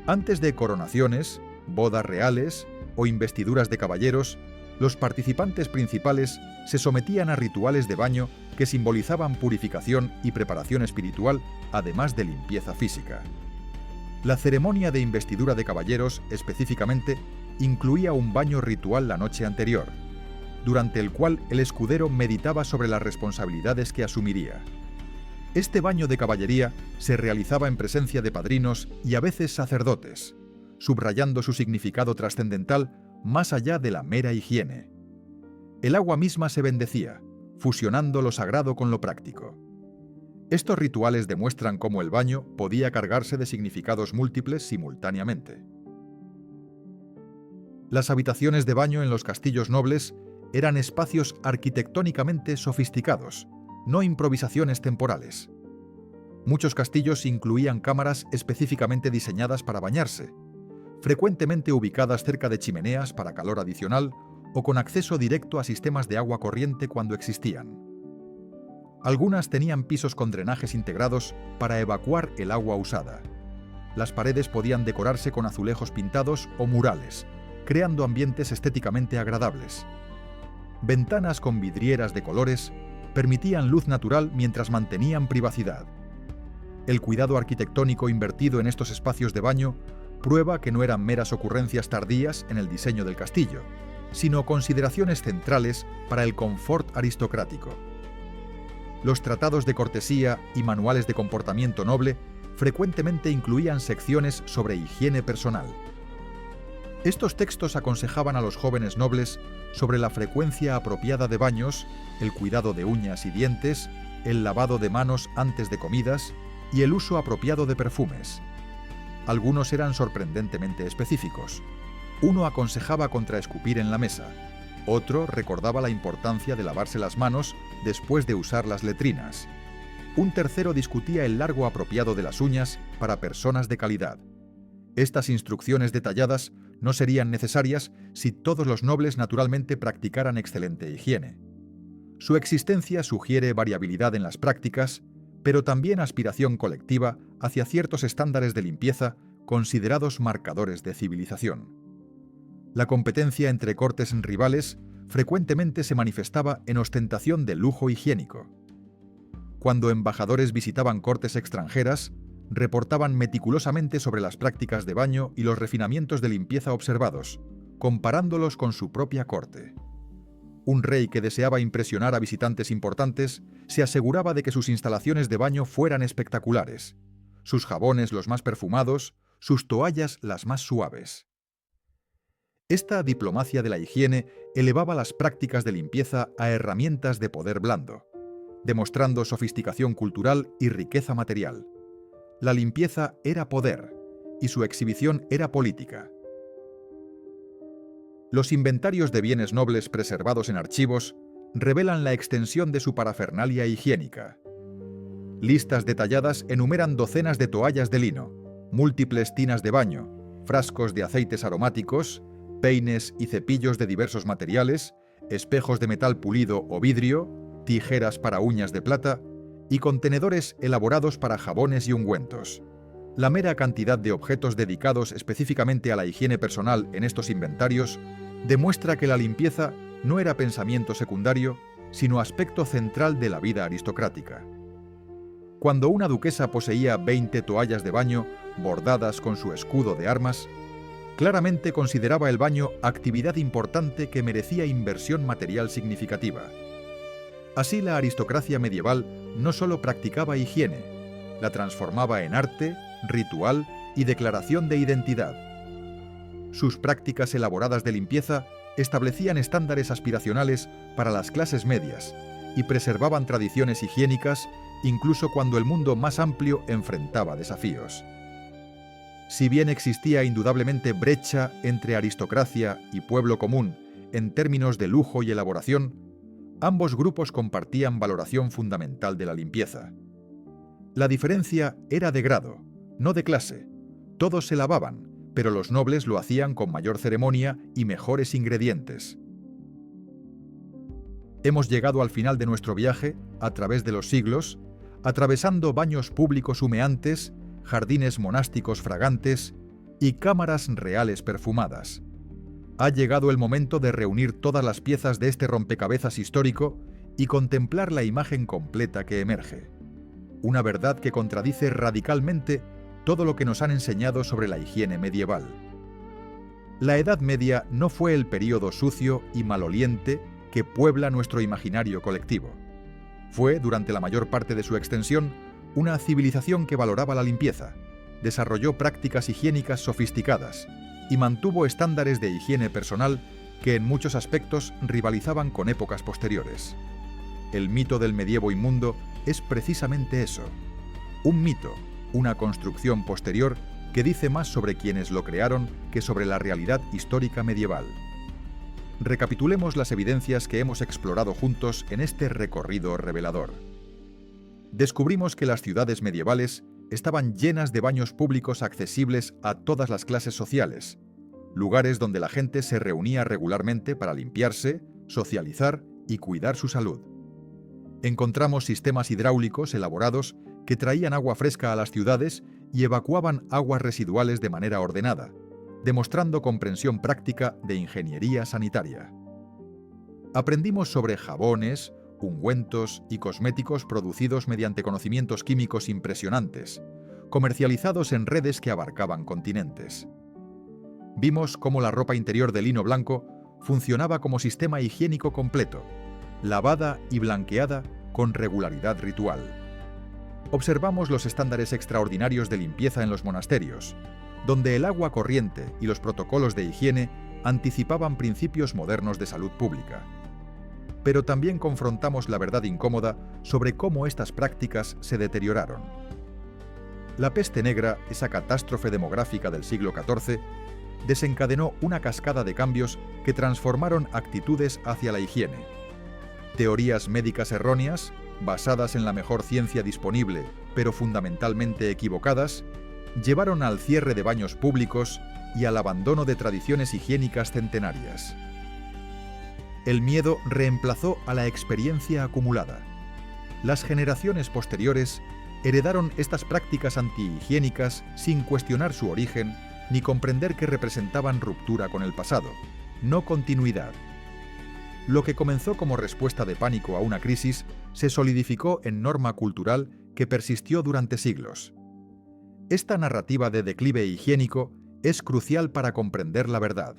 Antes de coronaciones, bodas reales o investiduras de caballeros, los participantes principales se sometían a rituales de baño que simbolizaban purificación y preparación espiritual, además de limpieza física. La ceremonia de investidura de caballeros, específicamente, incluía un baño ritual la noche anterior, durante el cual el escudero meditaba sobre las responsabilidades que asumiría. Este baño de caballería se realizaba en presencia de padrinos y a veces sacerdotes, subrayando su significado trascendental más allá de la mera higiene. El agua misma se bendecía, fusionando lo sagrado con lo práctico. Estos rituales demuestran cómo el baño podía cargarse de significados múltiples simultáneamente. Las habitaciones de baño en los castillos nobles eran espacios arquitectónicamente sofisticados, no improvisaciones temporales. Muchos castillos incluían cámaras específicamente diseñadas para bañarse, frecuentemente ubicadas cerca de chimeneas para calor adicional o con acceso directo a sistemas de agua corriente cuando existían. Algunas tenían pisos con drenajes integrados para evacuar el agua usada. Las paredes podían decorarse con azulejos pintados o murales, creando ambientes estéticamente agradables. Ventanas con vidrieras de colores permitían luz natural mientras mantenían privacidad. El cuidado arquitectónico invertido en estos espacios de baño prueba que no eran meras ocurrencias tardías en el diseño del castillo, sino consideraciones centrales para el confort aristocrático. Los tratados de cortesía y manuales de comportamiento noble frecuentemente incluían secciones sobre higiene personal. Estos textos aconsejaban a los jóvenes nobles sobre la frecuencia apropiada de baños, el cuidado de uñas y dientes, el lavado de manos antes de comidas y el uso apropiado de perfumes. Algunos eran sorprendentemente específicos. Uno aconsejaba contra escupir en la mesa. Otro recordaba la importancia de lavarse las manos después de usar las letrinas. Un tercero discutía el largo apropiado de las uñas para personas de calidad. Estas instrucciones detalladas no serían necesarias si todos los nobles naturalmente practicaran excelente higiene. Su existencia sugiere variabilidad en las prácticas, pero también aspiración colectiva hacia ciertos estándares de limpieza considerados marcadores de civilización. La competencia entre cortes rivales frecuentemente se manifestaba en ostentación de lujo higiénico. Cuando embajadores visitaban cortes extranjeras, reportaban meticulosamente sobre las prácticas de baño y los refinamientos de limpieza observados, comparándolos con su propia corte. Un rey que deseaba impresionar a visitantes importantes se aseguraba de que sus instalaciones de baño fueran espectaculares, sus jabones los más perfumados, sus toallas las más suaves. Esta diplomacia de la higiene elevaba las prácticas de limpieza a herramientas de poder blando, demostrando sofisticación cultural y riqueza material. La limpieza era poder, y su exhibición era política. Los inventarios de bienes nobles preservados en archivos revelan la extensión de su parafernalia higiénica. Listas detalladas enumeran docenas de toallas de lino, múltiples tinas de baño, frascos de aceites aromáticos, peines y cepillos de diversos materiales, espejos de metal pulido o vidrio, tijeras para uñas de plata y contenedores elaborados para jabones y ungüentos. La mera cantidad de objetos dedicados específicamente a la higiene personal en estos inventarios demuestra que la limpieza no era pensamiento secundario, sino aspecto central de la vida aristocrática. Cuando una duquesa poseía 20 toallas de baño bordadas con su escudo de armas, claramente consideraba el baño actividad importante que merecía inversión material significativa. Así, la aristocracia medieval no solo practicaba higiene, la transformaba en arte, ritual y declaración de identidad. Sus prácticas elaboradas de limpieza establecían estándares aspiracionales para las clases medias y preservaban tradiciones higiénicas incluso cuando el mundo más amplio enfrentaba desafíos. Si bien existía indudablemente brecha entre aristocracia y pueblo común en términos de lujo y elaboración, ambos grupos compartían valoración fundamental de la limpieza. La diferencia era de grado, no de clase. Todos se lavaban, pero los nobles lo hacían con mayor ceremonia y mejores ingredientes. Hemos llegado al final de nuestro viaje, a través de los siglos, atravesando baños públicos humeantes, jardines monásticos fragantes y cámaras reales perfumadas. Ha llegado el momento de reunir todas las piezas de este rompecabezas histórico y contemplar la imagen completa que emerge. Una verdad que contradice radicalmente todo lo que nos han enseñado sobre la higiene medieval. La Edad Media no fue el período sucio y maloliente que puebla nuestro imaginario colectivo. Fue, durante la mayor parte de su extensión, una civilización que valoraba la limpieza, desarrolló prácticas higiénicas sofisticadas y mantuvo estándares de higiene personal que en muchos aspectos rivalizaban con épocas posteriores. El mito del medievo inmundo es precisamente eso, un mito, una construcción posterior que dice más sobre quienes lo crearon que sobre la realidad histórica medieval. Recapitulemos las evidencias que hemos explorado juntos en este recorrido revelador. Descubrimos que las ciudades medievales estaban llenas de baños públicos accesibles a todas las clases sociales, lugares donde la gente se reunía regularmente para limpiarse, socializar y cuidar su salud. Encontramos sistemas hidráulicos elaborados que traían agua fresca a las ciudades y evacuaban aguas residuales de manera ordenada, demostrando comprensión práctica de ingeniería sanitaria. Aprendimos sobre jabones, ungüentos y cosméticos producidos mediante conocimientos químicos impresionantes, comercializados en redes que abarcaban continentes. Vimos cómo la ropa interior de lino blanco funcionaba como sistema higiénico completo, lavada y blanqueada con regularidad ritual. Observamos los estándares extraordinarios de limpieza en los monasterios, donde el agua corriente y los protocolos de higiene anticipaban principios modernos de salud pública. Pero también confrontamos la verdad incómoda sobre cómo estas prácticas se deterioraron. La peste negra, esa catástrofe demográfica del siglo XIV, desencadenó una cascada de cambios que transformaron actitudes hacia la higiene. Teorías médicas erróneas, basadas en la mejor ciencia disponible, pero fundamentalmente equivocadas, llevaron al cierre de baños públicos y al abandono de tradiciones higiénicas centenarias. El miedo reemplazó a la experiencia acumulada. Las generaciones posteriores heredaron estas prácticas antihigiénicas sin cuestionar su origen ni comprender que representaban ruptura con el pasado, no continuidad. Lo que comenzó como respuesta de pánico a una crisis se solidificó en norma cultural que persistió durante siglos. Esta narrativa de declive higiénico es crucial para comprender la verdad.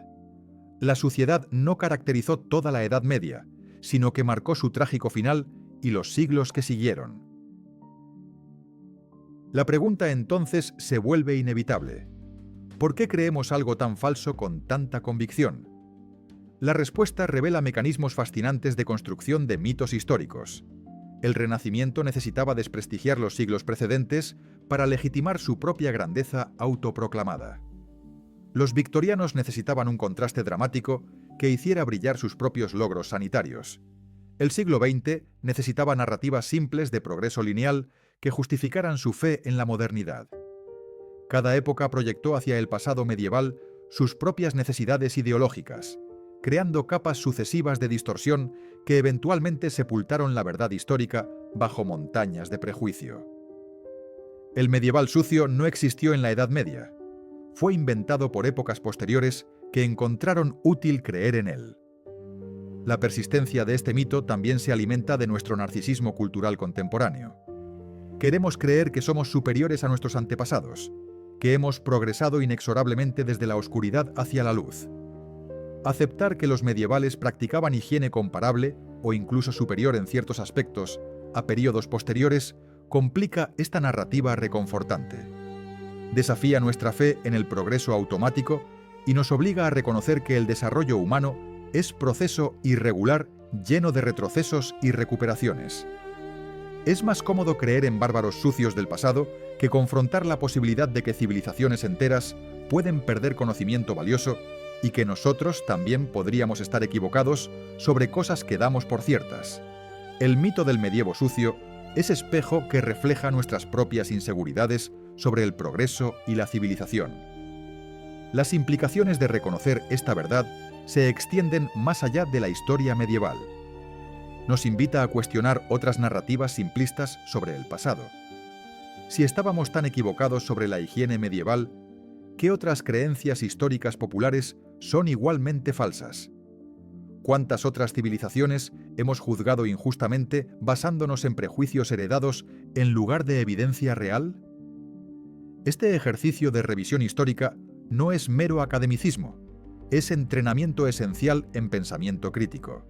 La suciedad no caracterizó toda la Edad Media, sino que marcó su trágico final y los siglos que siguieron. La pregunta entonces se vuelve inevitable. ¿Por qué creemos algo tan falso con tanta convicción? La respuesta revela mecanismos fascinantes de construcción de mitos históricos. El Renacimiento necesitaba desprestigiar los siglos precedentes para legitimar su propia grandeza autoproclamada. Los victorianos necesitaban un contraste dramático que hiciera brillar sus propios logros sanitarios. El siglo XX necesitaba narrativas simples de progreso lineal que justificaran su fe en la modernidad. Cada época proyectó hacia el pasado medieval sus propias necesidades ideológicas, creando capas sucesivas de distorsión que eventualmente sepultaron la verdad histórica bajo montañas de prejuicio. El medieval sucio no existió en la Edad Media. Fue inventado por épocas posteriores que encontraron útil creer en él. La persistencia de este mito también se alimenta de nuestro narcisismo cultural contemporáneo. Queremos creer que somos superiores a nuestros antepasados, que hemos progresado inexorablemente desde la oscuridad hacia la luz. Aceptar que los medievales practicaban higiene comparable o incluso superior en ciertos aspectos a períodos posteriores complica esta narrativa reconfortante. Desafía nuestra fe en el progreso automático y nos obliga a reconocer que el desarrollo humano es proceso irregular lleno de retrocesos y recuperaciones. Es más cómodo creer en bárbaros sucios del pasado que confrontar la posibilidad de que civilizaciones enteras pueden perder conocimiento valioso y que nosotros también podríamos estar equivocados sobre cosas que damos por ciertas. El mito del medievo sucio es espejo que refleja nuestras propias inseguridades sobre el progreso y la civilización. Las implicaciones de reconocer esta verdad se extienden más allá de la historia medieval. Nos invita a cuestionar otras narrativas simplistas sobre el pasado. Si estábamos tan equivocados sobre la higiene medieval, ¿qué otras creencias históricas populares son igualmente falsas? ¿Cuántas otras civilizaciones hemos juzgado injustamente basándonos en prejuicios heredados en lugar de evidencia real? Este ejercicio de revisión histórica no es mero academicismo, es entrenamiento esencial en pensamiento crítico.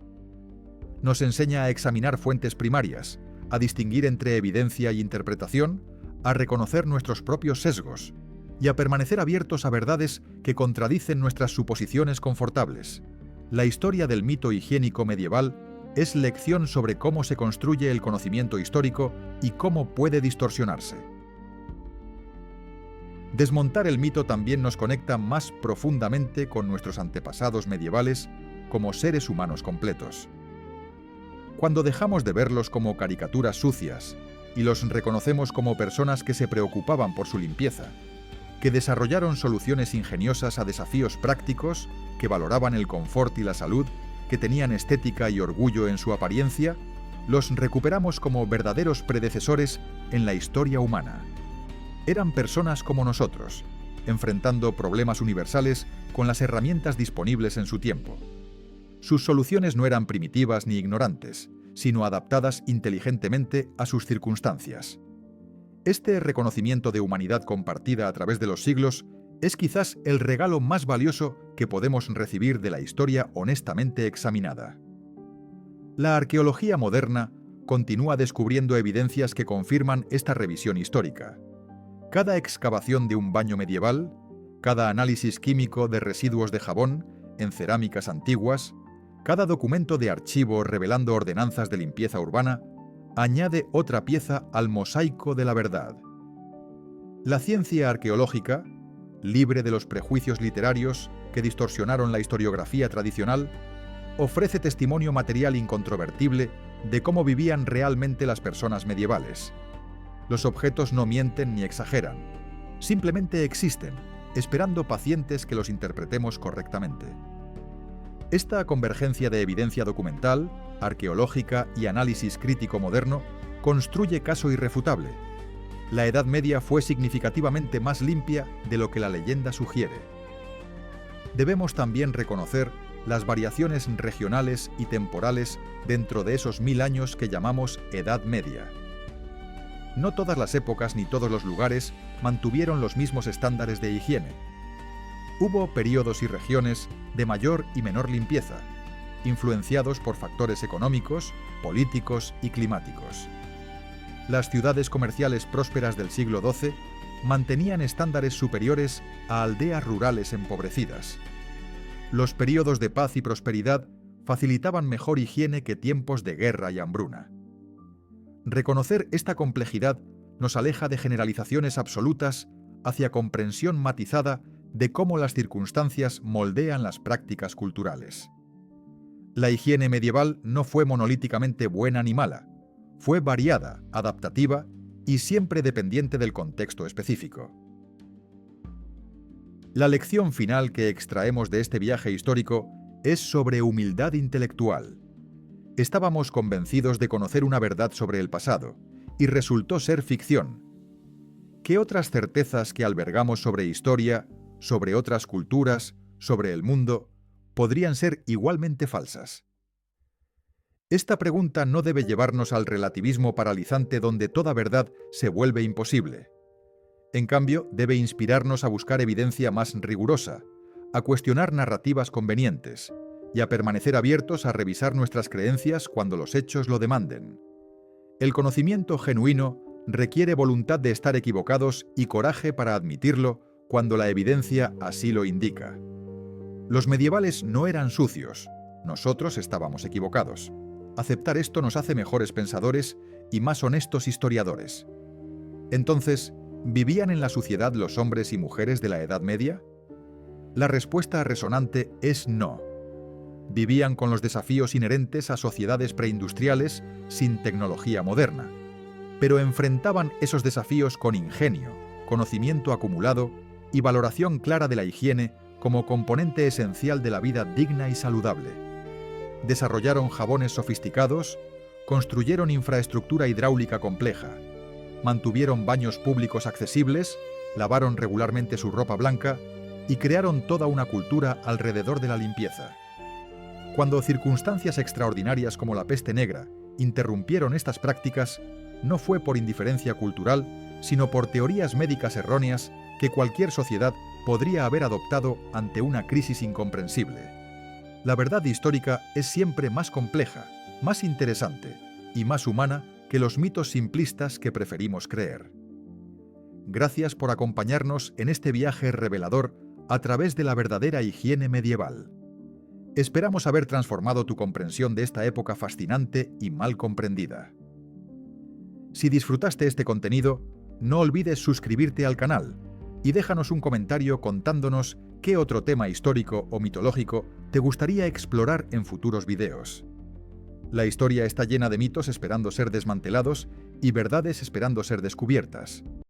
Nos enseña a examinar fuentes primarias, a distinguir entre evidencia y interpretación, a reconocer nuestros propios sesgos y a permanecer abiertos a verdades que contradicen nuestras suposiciones confortables. La historia del mito higiénico medieval es lección sobre cómo se construye el conocimiento histórico y cómo puede distorsionarse. Desmontar el mito también nos conecta más profundamente con nuestros antepasados medievales como seres humanos completos. Cuando dejamos de verlos como caricaturas sucias y los reconocemos como personas que se preocupaban por su limpieza, que desarrollaron soluciones ingeniosas a desafíos prácticos, que valoraban el confort y la salud, que tenían estética y orgullo en su apariencia, Los recuperamos como verdaderos predecesores en la historia humana. Eran personas como nosotros, enfrentando problemas universales con las herramientas disponibles en su tiempo. Sus soluciones no eran primitivas ni ignorantes, sino adaptadas inteligentemente a sus circunstancias. Este reconocimiento de humanidad compartida a través de los siglos es quizás el regalo más valioso que podemos recibir de la historia honestamente examinada. La arqueología moderna continúa descubriendo evidencias que confirman esta revisión histórica. Cada excavación de un baño medieval, cada análisis químico de residuos de jabón en cerámicas antiguas, cada documento de archivo revelando ordenanzas de limpieza urbana, añade otra pieza al mosaico de la verdad. La ciencia arqueológica, libre de los prejuicios literarios que distorsionaron la historiografía tradicional, ofrece testimonio material incontrovertible de cómo vivían realmente las personas medievales. Los objetos no mienten ni exageran, simplemente existen, esperando pacientes que los interpretemos correctamente. Esta convergencia de evidencia documental, arqueológica y análisis crítico moderno construye caso irrefutable. La Edad Media fue significativamente más limpia de lo que la leyenda sugiere. Debemos también reconocer las variaciones regionales y temporales dentro de esos 1000 años que llamamos Edad Media. No todas las épocas ni todos los lugares mantuvieron los mismos estándares de higiene. Hubo periodos y regiones de mayor y menor limpieza, influenciados por factores económicos, políticos y climáticos. Las ciudades comerciales prósperas del siglo XII mantenían estándares superiores a aldeas rurales empobrecidas. Los períodos de paz y prosperidad facilitaban mejor higiene que tiempos de guerra y hambruna. Reconocer esta complejidad nos aleja de generalizaciones absolutas hacia comprensión matizada de cómo las circunstancias moldean las prácticas culturales. La higiene medieval no fue monolíticamente buena ni mala, fue variada, adaptativa y siempre dependiente del contexto específico. La lección final que extraemos de este viaje histórico es sobre humildad intelectual. Estábamos convencidos de conocer una verdad sobre el pasado, y resultó ser ficción. ¿Qué otras certezas que albergamos sobre historia, sobre otras culturas, sobre el mundo, podrían ser igualmente falsas? Esta pregunta no debe llevarnos al relativismo paralizante donde toda verdad se vuelve imposible. En cambio, debe inspirarnos a buscar evidencia más rigurosa, a cuestionar narrativas convenientes y a permanecer abiertos a revisar nuestras creencias cuando los hechos lo demanden. El conocimiento genuino requiere voluntad de estar equivocados y coraje para admitirlo cuando la evidencia así lo indica. Los medievales no eran sucios, nosotros estábamos equivocados. Aceptar esto nos hace mejores pensadores y más honestos historiadores. Entonces, ¿vivían en la suciedad los hombres y mujeres de la Edad Media? La respuesta resonante es no. Vivían con los desafíos inherentes a sociedades preindustriales sin tecnología moderna, pero enfrentaban esos desafíos con ingenio, conocimiento acumulado y valoración clara de la higiene como componente esencial de la vida digna y saludable. Desarrollaron jabones sofisticados, construyeron infraestructura hidráulica compleja, mantuvieron baños públicos accesibles, lavaron regularmente su ropa blanca y crearon toda una cultura alrededor de la limpieza. Cuando circunstancias extraordinarias como la peste negra interrumpieron estas prácticas, no fue por indiferencia cultural, sino por teorías médicas erróneas que cualquier sociedad podría haber adoptado ante una crisis incomprensible. La verdad histórica es siempre más compleja, más interesante y más humana que los mitos simplistas que preferimos creer. Gracias por acompañarnos en este viaje revelador a través de la verdadera higiene medieval. Esperamos haber transformado tu comprensión de esta época fascinante y mal comprendida. Si disfrutaste este contenido, no olvides suscribirte al canal y déjanos un comentario contándonos qué otro tema histórico o mitológico te gustaría explorar en futuros videos. La historia está llena de mitos esperando ser desmantelados y verdades esperando ser descubiertas.